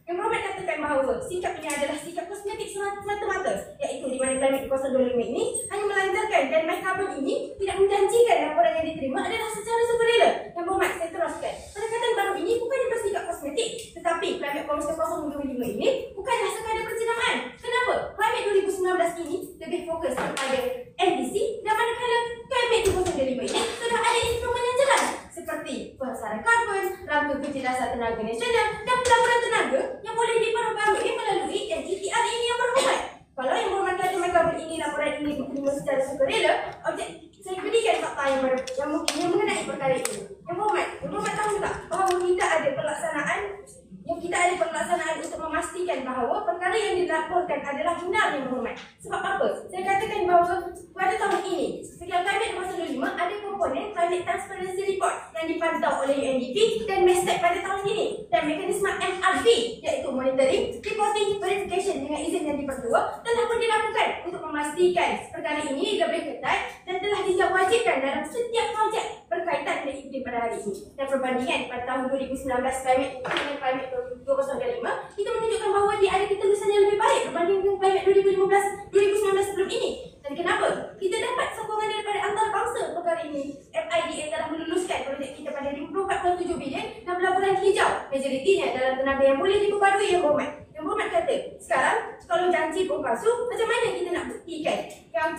yang berhormat katakan bahawa sikap ini adalah sikap kosmetik semata-mata, iaitu di mana Climate 2025 ini hanya melancarkan dan My Carbon ini tidak menjanjikan laporan yang diterima adalah secara sukarela. Yang berhormat, saya teruskan. Pendekatan baru ini bukannya bersikap kosmetik, tetapi Climate Promise 2025 ini bukanlah sekadar pencenamaan. Kenapa? Climate 2019 ini lebih fokus kepada NDC dan manakala Climate 2025 ini sudah ada instrumen yang jelas seperti pengesaran karbon, rangka kecerdasan tenaga nasional dan pelaburan tenaga yang boleh diperbarui melalui NETR ini yang berhormat. Kalau yang berhormat kata mereka ini laporan ini diterima secara sukarela, saya berikan fakta yang mengenai perkara ini. Yang berhormat tahu tak bahawa kita ada pelaksanaan untuk memastikan bahawa perkara yang dilaporkan adalah benar yang berhormat. Sebab apa? Saya katakan bahawa pada tahun ini, setiap Climate 2025 ada komponen Climate Transparency Report yang dipantau oleh UNDP dan MESTEC pada tahun ini. Dan mekanisme MRV, iaitu Monitoring, Reporting, Verification dengan izin yang dipertua telah pun dilakukan untuk memastikan perkara ini lebih ketat dan telah diwajibkan dalam setiap projek berkaitan dengan iklim pada hari ini. Dan perbandingan pada tahun 2019 Climate dengan Climate 2025, kita menunjukkan bahawa dia ada ketelusan yang lebih baik berbanding dengan Climate 2019 sebelum ini. Dan kenapa? Kita dapat sokongan daripada antarabangsa perkara ini. FIDA telah meluluskan projek kita pada 54.7 bilion dan pelaburan hijau. Majoritinya dalam tenaga yang boleh diperbarui yang berhormat. Yang berhormat kata, sekarang kalau janji pun palsu, macam mana kita nak buktikan yang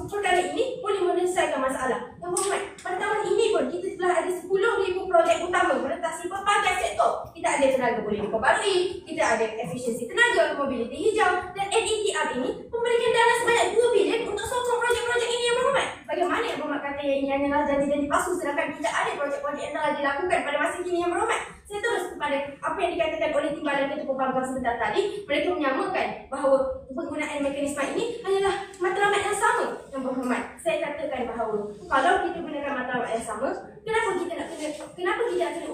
perkara ini boleh menyelesaikan masalah? Yang berhormat, pada tahun ini pun kita telah ada 10,000 projek utama meretasi pelbagai sektor. Kita ada tenaga boleh diperbarui, kita ada efisiensi tenaga, mobiliti hijau dan NETR ini memberikan dana sebanyak 2 bilion untuk sokong projek-projek ini yang berhormat. Bagaimana yang berhormat kata yang ini hanyalah janji-janji palsu sedangkan tidak ada projek-projek yang telah dilakukan pada masa kini yang berhormat? Saya terus kepada apa yang dikatakan oleh Timbalan Ketua Pembangkang sebentar tadi. Mereka menyamakan bahawa penggunaan mekanisme ini hanyalah matlamat yang sama yang berhormat. Saya katakan bahawa kalau kita gunakan matlamat yang sama, kenapa kita nak kena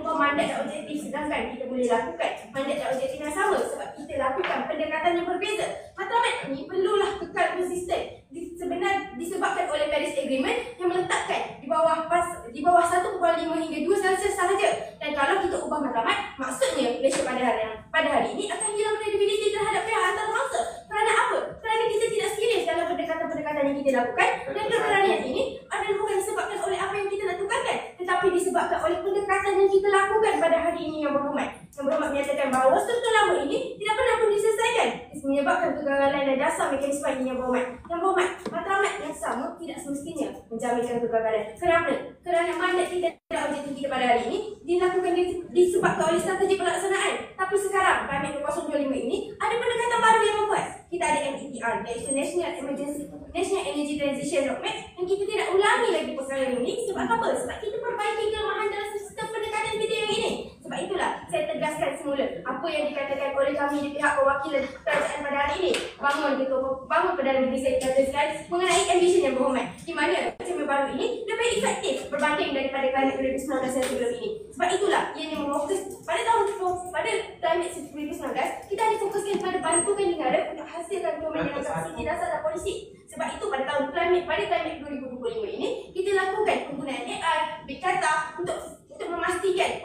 ubah mandat dan objektif sedangkan kita boleh lakukan mandat dan objektif yang sama sebab kita lakukan pendekatan yang berbeza. Matlamat ini perlulah kekal konsisten disebabkan oleh Paris Agreement yang meletakkan kita lakukan. Dan keberanian ini adalah bukan disebabkan oleh apa yang kita lakukan kan, tetapi disebabkan oleh pendekatan yang kita lakukan pada hari ini yang berhormat. Yang berhormat menyatakan bahawa struktur lama ini tidak pernah pun diselesaikan, menyebabkan kegagalan dan dasar mekanisme ini yang berhormat. Yang berhormat, matlamat yang sama tidak semestinya menjaminkan kegagalan. Kenapa? Kerana mandat kita dan objektif kita pada hari ini dilakukan disebabkan oleh strategi pelaksanaan. Tapi sekarang kami 2025 ini ada pendekatan baru yang membuat. Kita ada NETR, iaitu National Energy Transition Roadmap, yang kita tidak ulangi lagi perkara ini. Sebab apa? Sebab kita perbaiki kelemahan dalam sistem pendekatan kita yang ini. Sebab itulah saya tegaskan semula apa yang dikatakan oleh kami di pihak perwakilan kerajaan pada hari ini. Bangun Perdana Menteri saya katakan mengenai ambition yang berhormat, di mana cermin baru ini lebih efektif berbanding daripada climate 2019 yang sebelum ini. Sebab itulah ianya memfokus pada climate 2019 kita ada fokuskan pada bantukan negara untuk hasilkan pemenangan subsidi dasar dan politik. Sebab itu pada climate 2025 ini kita lakukan penggunaan AI, Big Data untuk memastikan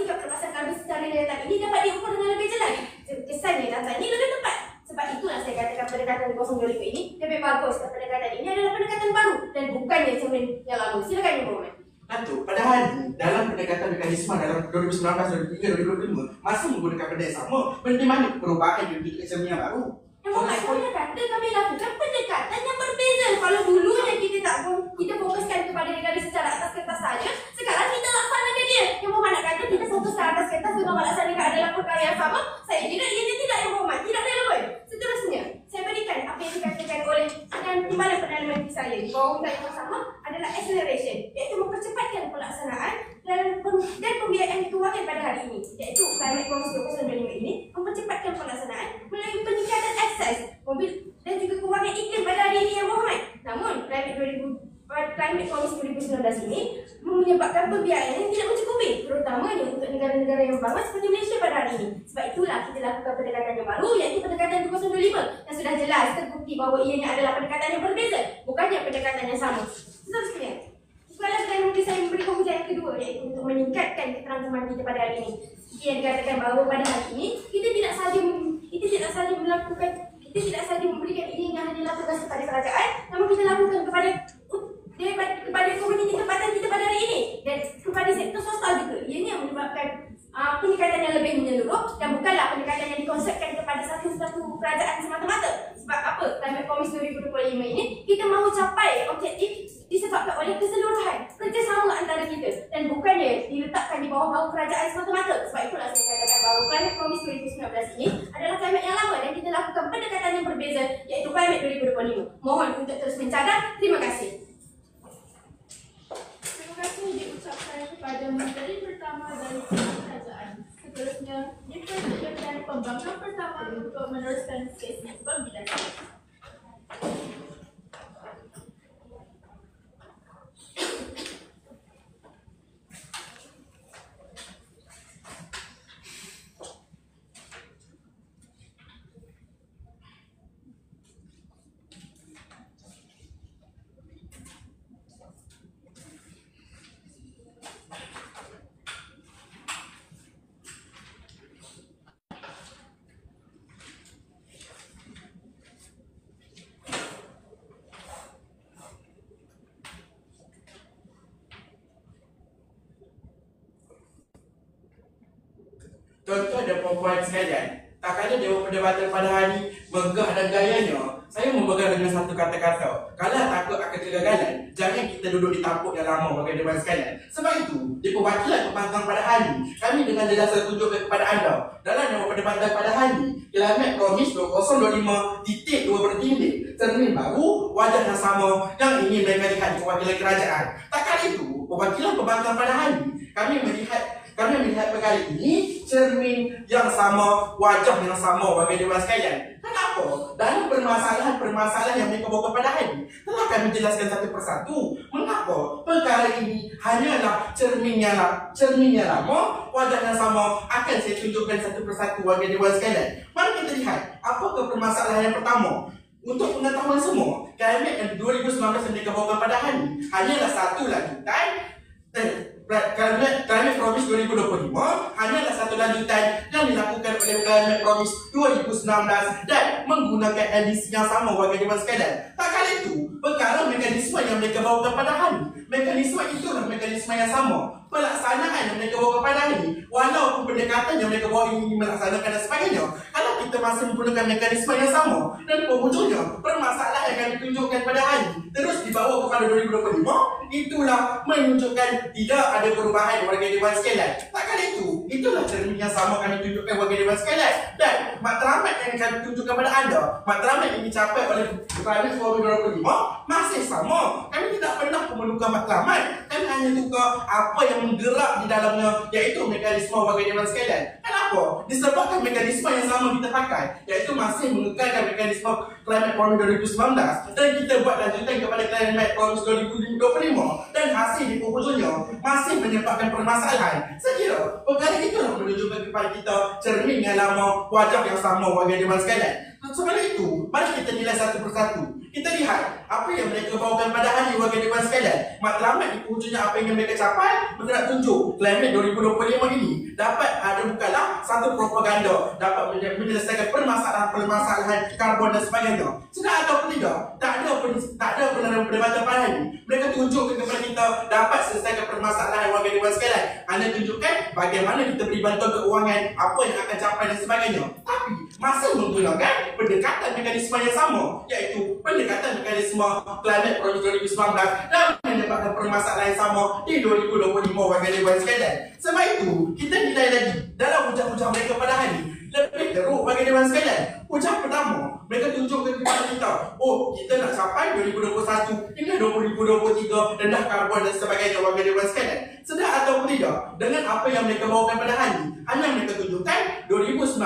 perluasan karbon secara nyata ini dapat diukur dengan lebih jelas. Kesannya data ini lebih tepat. Sebab itulah saya katakan pendekatan 2025 ini lebih bagus. Pendekatan ini adalah pendekatan baru dan bukannya cermin yang lama. Silakan Ibu Mohamed. Datuk, padahal dalam pendekatan mekanisme dalam 2019, 2023, 2025 masih menggunakan benda yang sama. Benda mana perubahan yang kita cermin yang baru? Yang Mohamed, saya kata kami lakukan pendekatan yang berbeza. Kalau dulunya kita fokuskan kepada negara secara atas kertas saja, sekarang kita laksanakan dia. Yang Mohamed kata kita fokus ke atas kertas dengan melaksanakan adalah perkara yang sama. Saya tidak, ia tidak yang Mohamed, tidak relevan. Seterusnya, saya berikan apa yang dikatakan oleh Timbalan Perdana Menteri saya di bawah undang yang sama adalah acceleration, iaitu mempercepatkan pelaksanaan dan pembiayaan dikeluarkan pada hari ini, iaitu Climate Promise 2025 ini mempercepatkan pelaksanaan melalui peningkatan akses mobil dan juga kewangan iklim pada hari ini yang berhormat. Namun Climate Promise 2019 ini menyebabkan pembiayaan yang tidak mencukupi, terutamanya untuk negara-negara yang bawah seperti Malaysia pada hari ini. Sebab itulah kita lakukan pendekatan yang baru, iaitu pendekatan 2025 yang sudah jelas terbukti bahawa ianya adalah pendekatan yang berbeza, bukannya pendekatan yang sama. Seterusnya, Kepala Perdana Menteri saya memberi penghujung yang kedua, iaitu untuk meningkatkan keterangkuman kita pada hari ini. Seperti yang dikatakan bahawa pada hari ini kita tidak sahaja memberikan ini yang hanya lakukan kepada kerajaan, namun kita lakukan kepada komuniti tempatan kita pada hari ini dan kepada sektor swasta juga. Ianya yang menyebabkan peningkatan yang lebih menyeluruh dan bukanlah pendekatan yang dikonsepkan kepada satu kerajaan semata-mata. Sebab apa? Climate Promise 2025 ini kita mahu capai objektif disebabkan oleh keseluruhan kerjasama antara kita dan bukannya diletakkan di bawah kerajaan semata-mata. Sebab itulah saya katakan bahawa Climate Promise 2019 ini adalah climate yang lama dan kita lakukan pendekatan yang berbeza, iaitu Climate 2025. Mohon untuk terus mencatat. Terima kasih. Terima kasih diucapkan kepada Menteri Pertama dari Kerajaan. Seterusnya, dipersilakan pembangkang pertama untuk meneruskan sesi pembelajaran. Tuan-tuan dan puan-puan sekalian, tak kala Dewan Perdebatan pada hari megah dan gayanya, saya memegang dengan satu kata-kata. Kalau takut akan kegagalan, jangan kita duduk di tampuk yang lama bagi Dewan sekalian. Sebab itu, di perwakilan pembangkang pada hari, kami dengan jelas tunjukkan kepada anda dalam Dewan Perdebatan pada hari, Climate Promise 2025 titik 2 cermin baru, wajah yang sama yang ingin mereka lihat di perwakilan kerajaan. Tak kala itu, perwakilan pembangkang pada hari, kami melihat perkara ini cermin yang sama, wajah yang sama bagi Dewan sekalian. Kenapa? Dalam permasalahan yang mereka bawa pada hari, telah kami jelaskan satu persatu. Mengapa perkara ini hanyalah cerminnya lama, wajah yang sama akan saya tunjukkan satu persatu bagi Dewan sekalian. Mari kita lihat apakah permasalahan yang pertama. Untuk pengetahuan semua, climate yang 2019 yang mereka bawa pada hari hanyalah satu lanjutan Climate Promise 2025 hanyalah satu lanjutan yang dilakukan oleh Climate Promise 2019 dan menggunakan edisi yang sama bagi dewan sekalian. Tak kala itu, perkara mekanisme yang mereka bawakan pada hari mekanisme itulah mekanisme yang sama. Pelaksanaan yang mereka bawa kepada hari ini, walaupun pendekatan yang mereka bawa ini melaksanakan dan sebagainya, kalau kita masih menggunakan mekanisme yang sama dan penghujungnya permasalahan yang kami tunjukkan pada hari ini terus dibawa kepada 2025, itulah menunjukkan tidak ada perubahan warga dewan sekalian. Tak kala itu, itulah cermin yang sama kami tunjukkan warga dewan sekalian. Dan matlamat yang kami tunjukkan pada anda, matlamat yang dicapai oleh Climate Forum 2025 masih sama. Kami tidak pernah memerlukan matlamat, kami hanya tukar apa yang menggerak di dalamnya, iaitu mekanisme warga dewan sekalian. Kenapa? Disebabkan mekanisme yang sama kita pakai, iaitu masih mengekalkan mekanisme Climate Forum 2019 dan kita buat lanjutan kepada Climate Forum 2025 dan hasil di penghujungnya masih menyebabkan permasalahan. Saya kira perkara itulah menunjukkan kepada kita cermin yang lama, wajah yang sama warga dewan sekalian. Sebab itu, mari kita nilai satu persatu. Kita lihat apa yang mereka bawakan pada hari warga dewan sekalian. Matlamat di penghujungnya apa yang mereka capai, mereka nak tunjuk Climate 2025 ini dapat ada bukanlah satu propaganda, dapat menyelesaikan permasalahan karbon dan sebagainya. Sedang ataupun tidak, tak ada perdebatan pada hari ini. Mereka tunjukkan kepada kita dapat selesaikan permasalahan warga dewan sekalian. Anda tunjukkan bagaimana kita beri bantuan keuangan, apa yang akan capai dan sebagainya. Tapi masih menggunakan pendekatan mekanisme yang sama, iaitu pendekatan mekanisme Climate Promise 2019 dan menyebabkan permasalahan yang sama di 2025 warga dewan sekalian. Sebab itu, kita nilai lagi dalam hujah-hujah mereka pada hari ini lebih teruk warga dewan sekalian. Hujah pertama, mereka tunjukkan kepada kita, oh, kita nak capai 2021 hingga 2023 rendah karbon dan sebagainya warga dewan sekalian. Sedar ataupun tidak, dengan apa yang mereka bawakan pada hari ini, hanya mereka tunjukkan 2019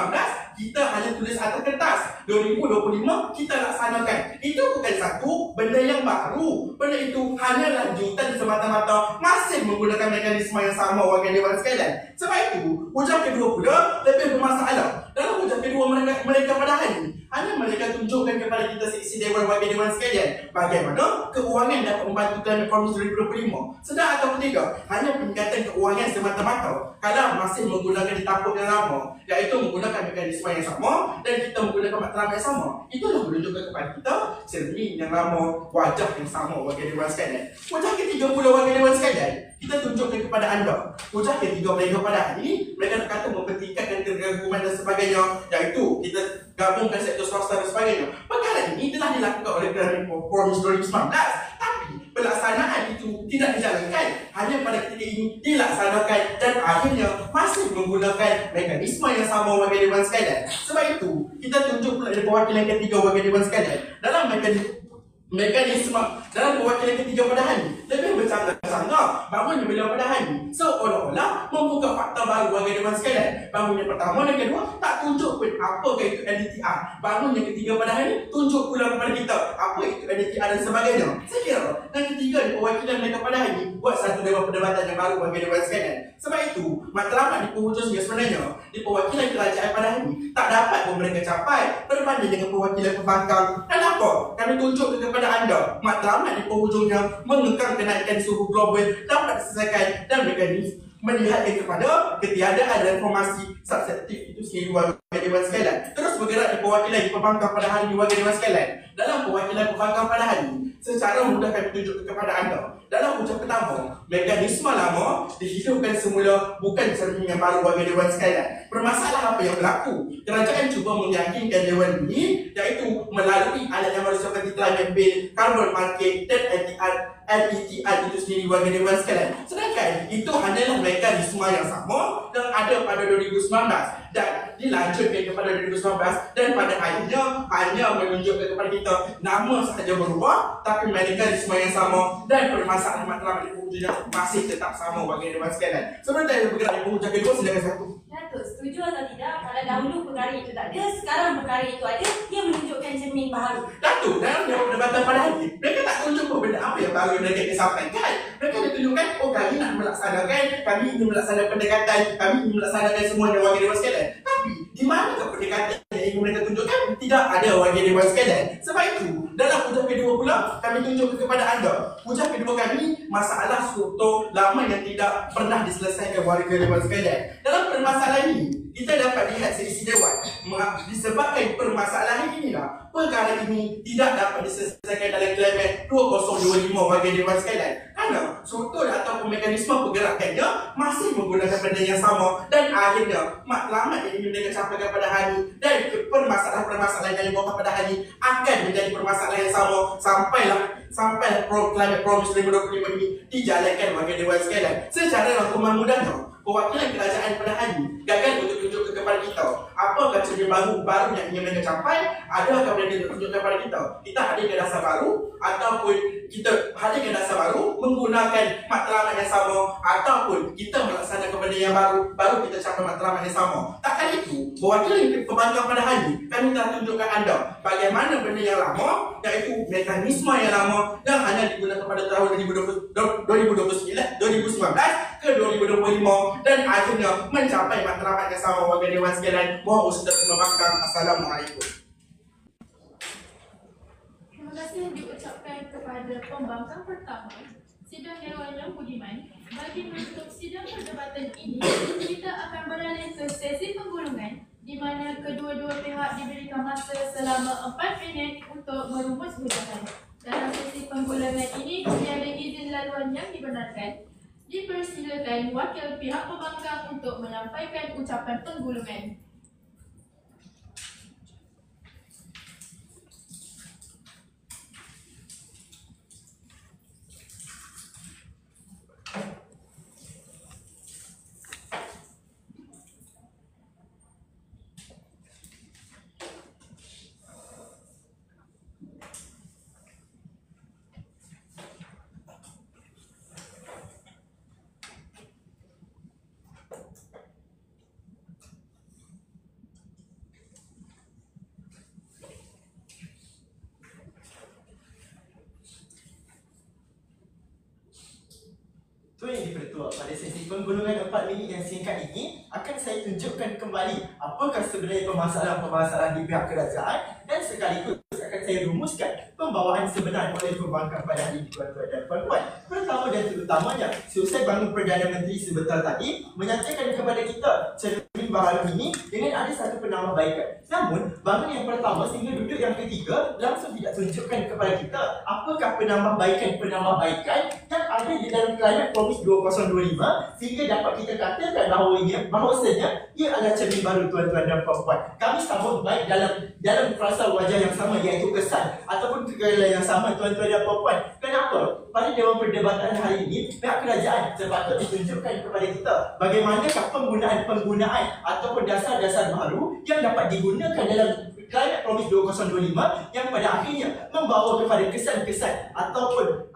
kita hanya tulis atas kertas, 2025 kita laksanakan. Itu bukan satu benda yang baru. Benda itu hanya lanjutan semata-mata masih menggunakan mekanisme yang sama warga dewan sekalian. Sebab itu, hujah kedua pula lebih bermasalah. Dalam hujah kedua mereka pada hari ini, hanya mereka tunjukkan kepada kita seksi dewan warga dewan sekalian bagaimana keuangan dapat membantu Climate Promise 2025. Sedar ataupun tidak, hanya peningkatan keuangan semata-mata kalau masih menggunakan ditampuk yang lama, iaitu menggunakan mekanisme yang sama dan kita menggunakan matlamat yang sama. Itulah menunjukkan kepada kita cermin yang lama, wajah yang sama warga dewan sekalian. Hujah ketiga pula warga dewan sekalian, kita tunjukkan kepada anda. Hujah ketiga mereka pada hari ini, mereka nak kata mempertingkatkan ketergantungan dan sebagainya, iaitu kita gabungkan sektor swasta dan sebagainya. Perkara ini telah dilakukan oleh Climate Promise 2019, tapi pelaksanaan itu tidak dijalankan. Hanya pada ketika ini dilaksanakan dan akhirnya masih menggunakan mekanisme yang sama warga dewan sekalian. Sebab itu, kita tunjuk pula ada perwakilan ketiga warga dewan sekalian dalam mekanisme dalam perwakilan ketiga pada hari ini lebih bercanggah-canggah bangunnya beliau pada hari ini seolah-olah membuka fakta baru warga dewan sekalian. Bangun yang pertama dan kedua tak tunjuk pun apakah itu LDTR. Bangun yang ketiga pada hari ini tunjuk pula kepada kita apa itu LDTR dan sebagainya. Saya kira dan ketiga di perwakilan mereka pada hari ini buat satu dewan perdebatan yang baru warga dewan sekalian. Sebab itu matlamat di penghujung sebenarnya di perwakilan kerajaan pada hari ini tak dapat pun mereka capai berbanding dengan perwakilan pembangkang. Kenapa? Kami tunjuk kepada anda matlamat di penghujungnya mengekang kenaikan suhu global dapat diselesaikan dan melihatkan kepada ketiadaan reformasi subsektif itu sendiri warga dewan sekalian. Terus bergerak di perwakilan pembangkang pada hari ini warga dewan sekalian. Dalam perwakilan pembangkang pada hari ini secara mudah kami tunjuk kepada anda. Dalam hujah pertama, mekanisme lama dihidupkan semula bukan cermin yang baru warga dewan sekalian. Permasalahan apa yang berlaku? Kerajaan cuba meyakinkan dewan ini iaitu melalui alat yang baru seperti Climate Bill, Carbon Market dan LETR itu sendiri warga dewan sekalian. Sedangkan itu hanyalah mekanisme yang sama yang ada pada 2019 dan dilanjutkan kepada 2019 dan pada akhirnya hanya menunjukkan kepada kita nama sahaja berubah tapi mekanisme yang sama dan permasalahan matlamat di penghujungnya masih tetap sama warga dewan sekalian. Sebelum saya bergerak di penghujung kedua, silakan satu. Datuk, setuju atau tidak? Kalau dahulu perkara itu tak ada, sekarang perkara itu ada, dia menunjukkan cermin baru. Datuk, dalam perdebatan pada hari ini, mereka tak tunjuk pun benda apa yang baru mereka ingin sampaikan. Mereka ditunjukkan, oh kami nak melaksanakan, kami ingin melaksanakan pendekatan, kami ingin melaksanakan semuanya warga dewan sekalian. Tapi, di mana pendekatan yang ingin mereka tunjukkan? Tidak ada warga dewan sekalian. Sebab itu, dalam hujah kedua pula kami tunjukkan kepada anda. Hujah kedua kami, masalah struktur lama yang tidak pernah diselesaikan warga-warga sekalian. Dalam permasalahan ini, kita dapat lihat seisi dewan. Disebabkan permasalahan inilah perkara ini tidak dapat diselesaikan dalam Klaimit 2025 warga dewan sekalian. Kerana struktur atau mekanisme pergerakannya masih menggunakan benda yang sama dan akhirnya matlamat yang ingin mereka capai pada hari dan permasalahan-permasalahan yang dibawa pada hari akan menjadi permasalahan yang sama sampai Climate Promise 2025 ini dijalankan warga dewan sekalian. Secara hukuman mudahnya, perwakilan kerajaan pada hari gagal untuk tunjukkan kepada kita apakah cermin baru yang ingin mereka capai. Adakah benda yang tunjukkan kepada kita hadirkan dasar baru ataupun kita hadirkan dasar baru menggunakan matlamat yang sama, ataupun kita melaksanakan benda yang baru kita capai matlamat yang sama. Takkan itu, perwakilan pembangkang pada hari kami telah tunjukkan anda bagaimana benda yang lama, iaitu mekanisme yang lama yang hanya digunakan pada tahun 2019 ke 2025 dan akhirnya mencapai matlamat yang sama warga dewan sekalian. Mohon bersedia pembangkang. Assalamualaikum. Terima kasih diucapkan kepada pembangkang pertama, Sidang Dewan Yang Budiman. Bagi menutup sidang perdebatan ini, kita akan beralih ke sesi penggulungan di mana kedua-dua pihak diberikan masa selama 4 minit untuk merumus hujangan. Dalam sesi penggulungan ini, tiada izin laluan yang dibenarkan. Dipersilakan wakil pihak pembangkang untuk menyampaikan ucapan penggulungan. Tuan Yang Dipertua, pada sesi penggulungan 4 minit yang singkat ini akan saya tunjukkan kembali apakah sebenarnya permasalahan-permasalahan di pihak kerajaan dan sekaligus akan saya rumuskan pembawaan sebenar oleh pembangkang pada hari ini, tuan-tuan dan puan-puan. Pertama dan terutamanya, seusai bangun Perdana Menteri sebentar tadi menyatakan kepada kita cermin baharu ini dengan ada satu penambahbaikan. Namun, bangun yang pertama sehingga duduk yang ketiga langsung tidak tunjukkan kepada kita apakah penambahbaikan yang ada di dalam Climate Promise 2025 sehingga dapat kita katakan bahawasanya ia adalah cermin baru, tuan-tuan dan puan-puan. Kami sambut baik dalam frasa wajah yang sama, iaitu kesan ataupun kegagalan yang sama, tuan-tuan dan puan-puan. Kenapa? Pada Dewan Perdebatan hari ini, pihak kerajaan sepatutnya ditunjukkan kepada kita bagaimanakah penggunaan ataupun dasar-dasar baru yang dapat digunakan dalam Climate Promise 2025 yang pada akhirnya membawa kepada kesan-kesan ataupun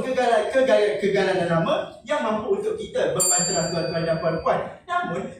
kegagalan lama yang mampu untuk kita bermanfaat, tuan-tuan dan puan-puan. Namun,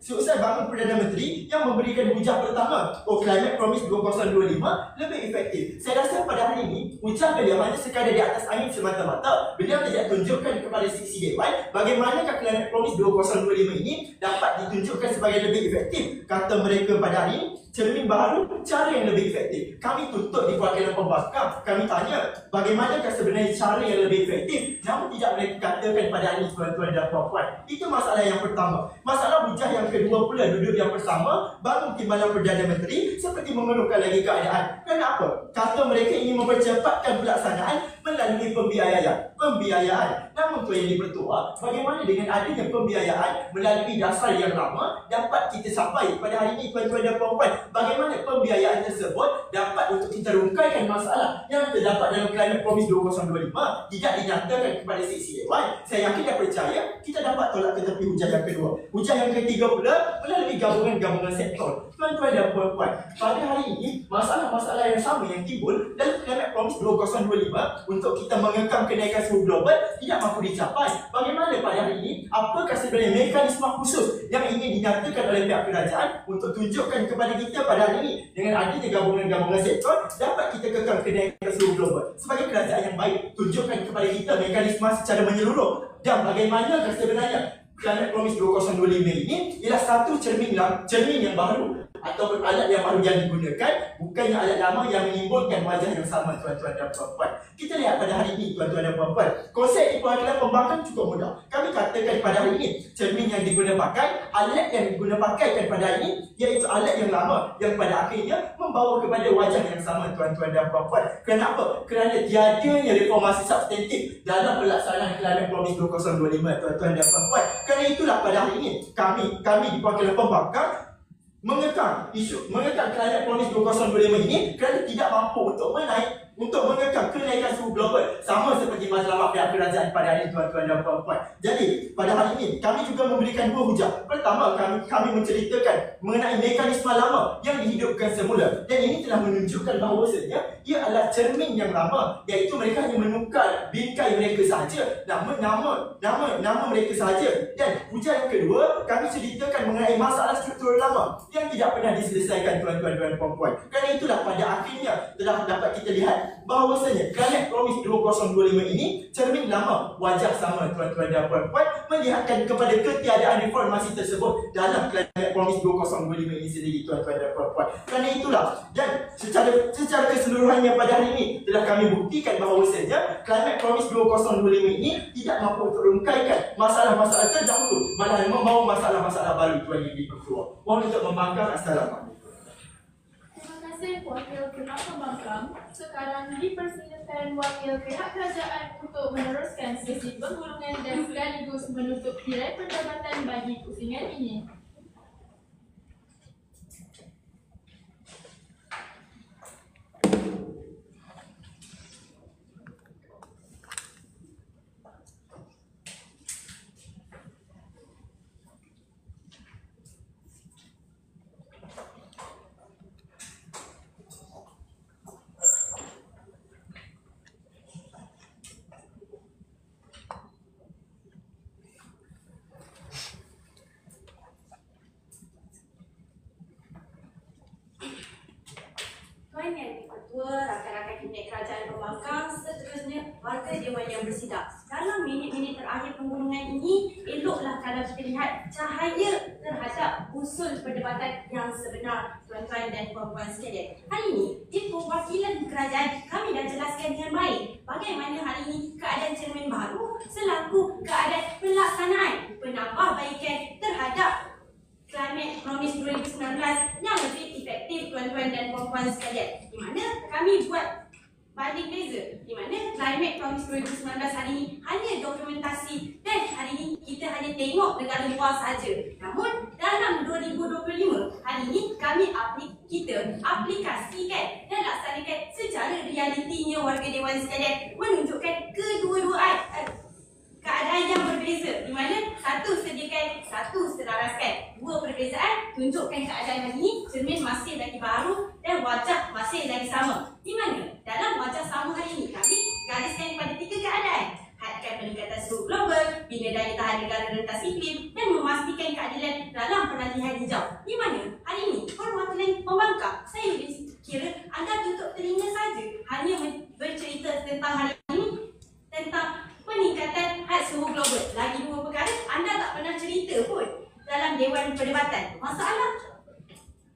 seusai bangun Perdana Menteri yang memberikan hujah pertama, Climate Promise 2025 lebih efektif. Saya rasa pada hari ini, hujah beliau hanya sekadar di atas angin semata-mata. Beliau tidak tunjukkan kepada sisi dewan bagaimanakah Climate Promise 2025 ini dapat ditunjukkan sebagai lebih efektif. Kata mereka pada hari ini, cermin baru, cara yang lebih efektif. Kami tuntut di perwakilan pembangkang. Kami tanya bagaimanakah sebenarnya cara yang lebih efektif. Namun tidak mereka katakan pada hari ini, tuan-tuan dan puan-puan. Itu masalah yang pertama. Masalah hujah yang kedua pula duduk yang bersama bangun timbalan Perdana Menteri seperti memerlukan lagi keadaan. Kenapa? Kata mereka ingin mempercepatkan pelaksanaan melalui pembiayaan. Namun Tuan Yang Dipertua, bagaimana dengan adanya pembiayaan melalui dasar yang lama dapat kita sampai pada hari ini, tuan-tuan dan puan-puan? Bagaimana pembiayaan tersebut dapat untuk kita rungkaikan masalah yang terdapat dalam Climate Promise 2025 tidak dinyatakan kepada sisi dewan? Saya yakin dan percaya kita dapat tolak ke tepi hujah yang kedua. Hujah yang ketiga pula melalui gabungan-gabungan sektor. Tuan-tuan dan puan-puan, pada hari ini masalah-masalah yang sama yang timbul dalam Climate Promise 2025 untuk kita mengekang kenaikan suhu global tidak mampu dicapai. Bagaimana pada hari ini? Apakah sebenarnya mekanisme khusus yang ingin dinyatakan oleh pihak kerajaan untuk tunjukkan kepada kita pada hari ini dengan adanya gabungan-gabungan sektor dapat kita kekang kenaikan suhu global? Sebagai kerajaan yang baik, tunjukkan kepada kita mekanisme secara menyeluruh dan bagaimana sebenarnya Climate Promise 2025 ini ialah satu cermin yang baru ataupun alat yang baru yang digunakan, bukannya alat lama yang menimbulkan wajah yang sama, tuan-tuan dan puan-puan. Kita lihat pada hari ini, tuan-tuan dan puan-puan, konsep di perwakilan pembangkang cukup mudah. Kami katakan pada hari ini, cermin yang diguna pakai, alat yang diguna pakaikan pada hari ini, iaitu alat yang lama yang pada akhirnya membawa kepada wajah yang sama, tuan-tuan dan puan-puan. Kenapa? Kerana tiadanya reformasi substantif dalam pelaksanaan Climate Promise 2025, tuan-tuan dan puan-puan. Kerana itulah pada hari ini kami di perwakilan pembangkang mengekang Climate Promise 2025 ini kerana tidak mampu untuk mengekang kenaikan suhu global, sama seperti matlamat pihak kerajaan pada hari ini, tuan-tuan dan puan-puan. Jadi pada hari ini kami juga memberikan dua hujah. Pertama, kami menceritakan mengenai mekanisme lama yang dihidupkan semula, dan ini telah menunjukkan bahawasanya ia adalah cermin yang lama, iaitu mereka hanya menukar bingkai mereka sahaja, nama mereka sahaja. Dan hujah yang kedua, kami ceritakan mengenai masalah struktural lama yang tidak pernah diselesaikan, tuan-tuan dan puan-puan. Kerana itulah pada akhirnya telah dapat kita lihat bahawasanya Climate Promise 2025 ini cermin lama wajah sama, tuan-tuan dan puan-puan, melihatkan kepada ketiadaan reformasi tersebut dalam Climate Promise 2025 ini sendiri, tuan-tuan dan puan-puan. Kerana itulah, dan secara keseluruhannya pada hari ini telah kami buktikan bahawasanya Climate Promise 2025 ini tidak mampu untuk rungkaikan masalah-masalah terdahulu, malah membawa masalah-masalah baru, tuan yang diperlukan. Mohon untuk membangkang. Assalamualaikum. Terima kasih wakil pihak pembangkang. Sekarang dipersilakan wakil pihak kerajaan untuk meneruskan sesi penghulungan dan sekaligus menutup tirai perdebatan bagi pusingan ini. Tuan Yang Di-Pertua, rakan-rakan kabinet kerajaan pembangkang, seterusnya warga Dewan yang bersidang. Dalam minit-minit terakhir penghulungan ini, eloklah kalau kita lihat cahaya terhadap usul perdebatan yang sebenar, tuan-tuan dan puan-puan sekalian. Hari ini, di perwakilan kerajaan, kami dah jelaskan dengan baik bagaimana hari ini keadaan cermin baru selaku keadaan pelaksanaan penambahbaikan terhadap Climate Promise 2019 yang lebih efektif, tuan-tuan dan puan-puan sekalian. Di mana kami buat banding beza, di mana Climate Promise 2019 hari ini hanya dokumentasi dan hari ini kita hanya tengok negara luar saja. Namun dalam 2025 hari ini kita aplikasikan dan laksanakan secara realitinya, warga Dewan sekalian, menunjukkan kedua-duaan keadaan yang berbeza, di mana satu sediakan, satu selaraskan. Dua perbezaan tunjukkan keadaan hari ini, cermin masih lagi baru dan wajah masih lagi sama. Di mana dalam wajah sama hari ini kami gariskan pada tiga keadaan: hadkan peningkatan suhu global, bina daya tahan negara rentas iklim, dan memastikan keadilan dalam peralihan hijau. Di mana hari ini perwakilan pembangkang, saya kira anda tutup telinga saja hanya bercerita tentang hari ini, tentang peningkatan had suhu global. Lagi dua perkara anda tak pernah cerita pun dalam Dewan Perdebatan. Masalah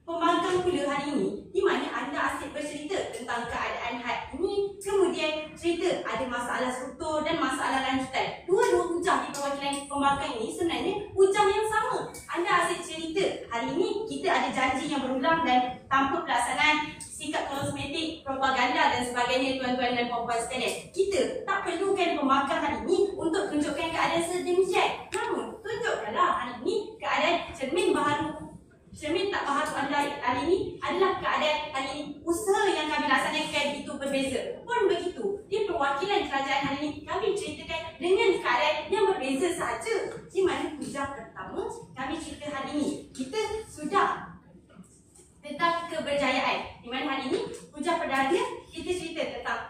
pembangkang pula hari ini, di mana anda asyik bercerita tentang keadaan had ini, kemudian cerita ada masalah struktur dan masalah lanjutan. Dua-dua hujah di perwakilan pembangkang ini sebenarnya hujah yang sama. Anda asyik cerita hari ini kita ada janji yang berulang dan tanpa pelaksanaan, sikap kosmetik, propaganda dan sebagainya, tuan-tuan dan puan-puan sekalian. Kita tak perlukan pembangkang hari ini untuk tunjukkan keadaan sedemikian. Namun, tunjukkanlah hari ini keadaan cermin baharu. Cermin tak baharu anda hari ini adalah keadaan hari ini. Usaha yang kami laksanakan itu berbeza. Pun begitu, di perwakilan kerajaan hari ini kami ceritakan dengan keadaan yang berbeza sahaja. Di mana hujah pertama kami cerita hari ini, kita sudah tentang keberjayaan. Di mana hari ini hujah perdana kita cerita tentang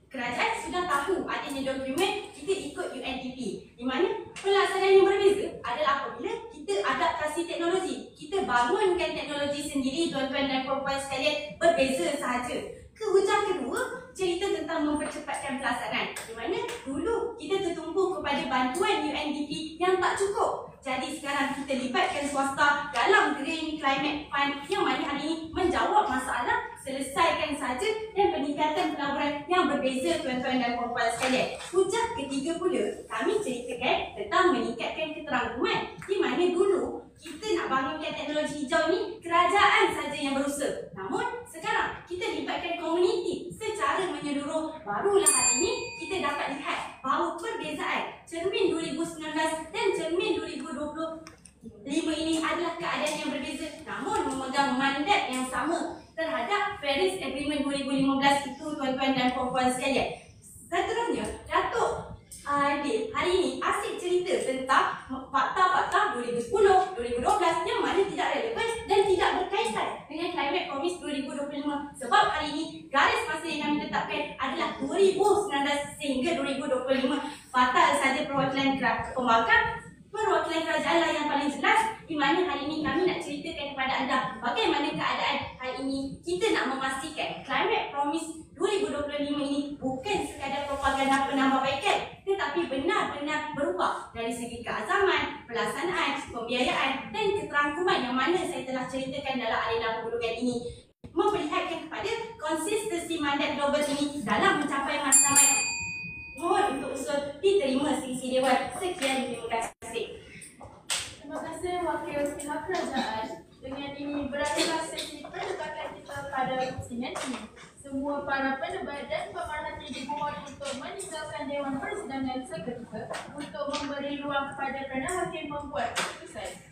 kerajaan sudah tahu adanya dokumen kita ikut UNDP. Di mana pelaksanaan yang berbeza adalah apabila kita adaptasi teknologi, kita bangunkan teknologi sendiri, tuan-tuan dan puan-puan sekalian, berbeza sahaja. Hujah kedua, cerita tentang mempercepatkan pelaksanaan. Di mana dulu kita tertumpu kepada bantuan UNDP yang tak cukup. Jadi sekarang kita libatkan swasta dalam Green Climate Fund yang mana hari ini menjawab masalah, selesaikan saja dan peningkatan pelaburan yang berbeza tuan-tuan dan puan-puan sekalian. Hujah ketiga pula, kami ceritakan tentang meningkatkan keterangkuman. Di mana dulu kita nak bangunkan teknologi hijau ni, kerajaan saja yang berusaha. Namun sekarang kita libatkan komuniti secara menyeluruh. Barulah hari ini kita dapat lihat bahawa perbezaan cermin 2019 dan cermin 2025 ini adalah keadaan yang berbeza, namun memegang mandat yang sama terhadap Paris Agreement 2015 itu tuan-tuan dan puan-puan sekalian. Seterusnya, Datuk Aidil hari ini asyik cerita tentang fakta-fakta 2010, 2012 yang mana tidak relevan dan tidak berkaitan dengan Climate Promise 2025. Sebab hari ini garis masa yang kami tetapkan adalah 2019 sehingga 2025. Fatal saja perwakilan perwakilan kerajaan lah yang paling jelas, di mana hari ini kami nak ceritakan kepada anda bagaimana keadaan hari ini. Kita nak memastikan Climate Promise 2025 ini bukan sekadar propaganda penambahbaikan, tetapi benar-benar berubah dari segi keazaman, pelaksanaan, pembiayaan dan keterangkuman yang mana saya telah ceritakan dalam arena pengurugan ini, memperlihatkan kepada konsistensi mandat global ini dalam mencapai matlamat. Mohon untuk usul diterima sisi Dewan. Sekian, terima kasih. Terima kasih Wakil Pihak Kerajaan. Dengan ini berakhirlah sesi perdebatan kita pada persidangan ini. Semua para pendebat dan pemerhati dimohon untuk meninggalkan Dewan Persidangan seketika untuk memberi ruang kepada Perdana Hakim membuat keputusan.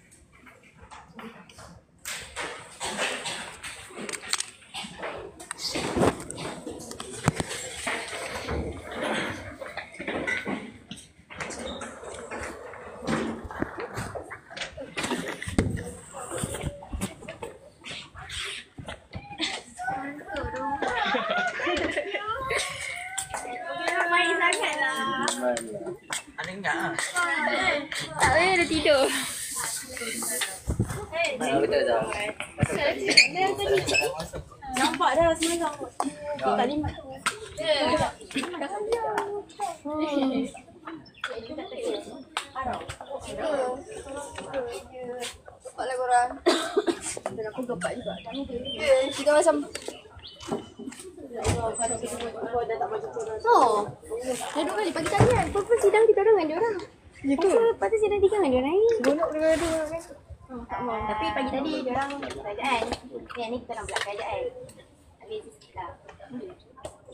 Ada enggak? Tak boleh dah tidur. Betul tak? Nampak dah semalam. Tak limat. Cepatlah korang. Dan aku gepak juga. Kita macam dah 2 kali pagi tadi kan. Purpose sidang kita orang dengan diorang. Ya ke? Lepas tu sidang 3 dengan diorang ni. Seronok dua-dua kan. Tak mau. Tapi pagi tadi diorang kerajaan. Yang ni kita orang pula kerajaan. Habis kita.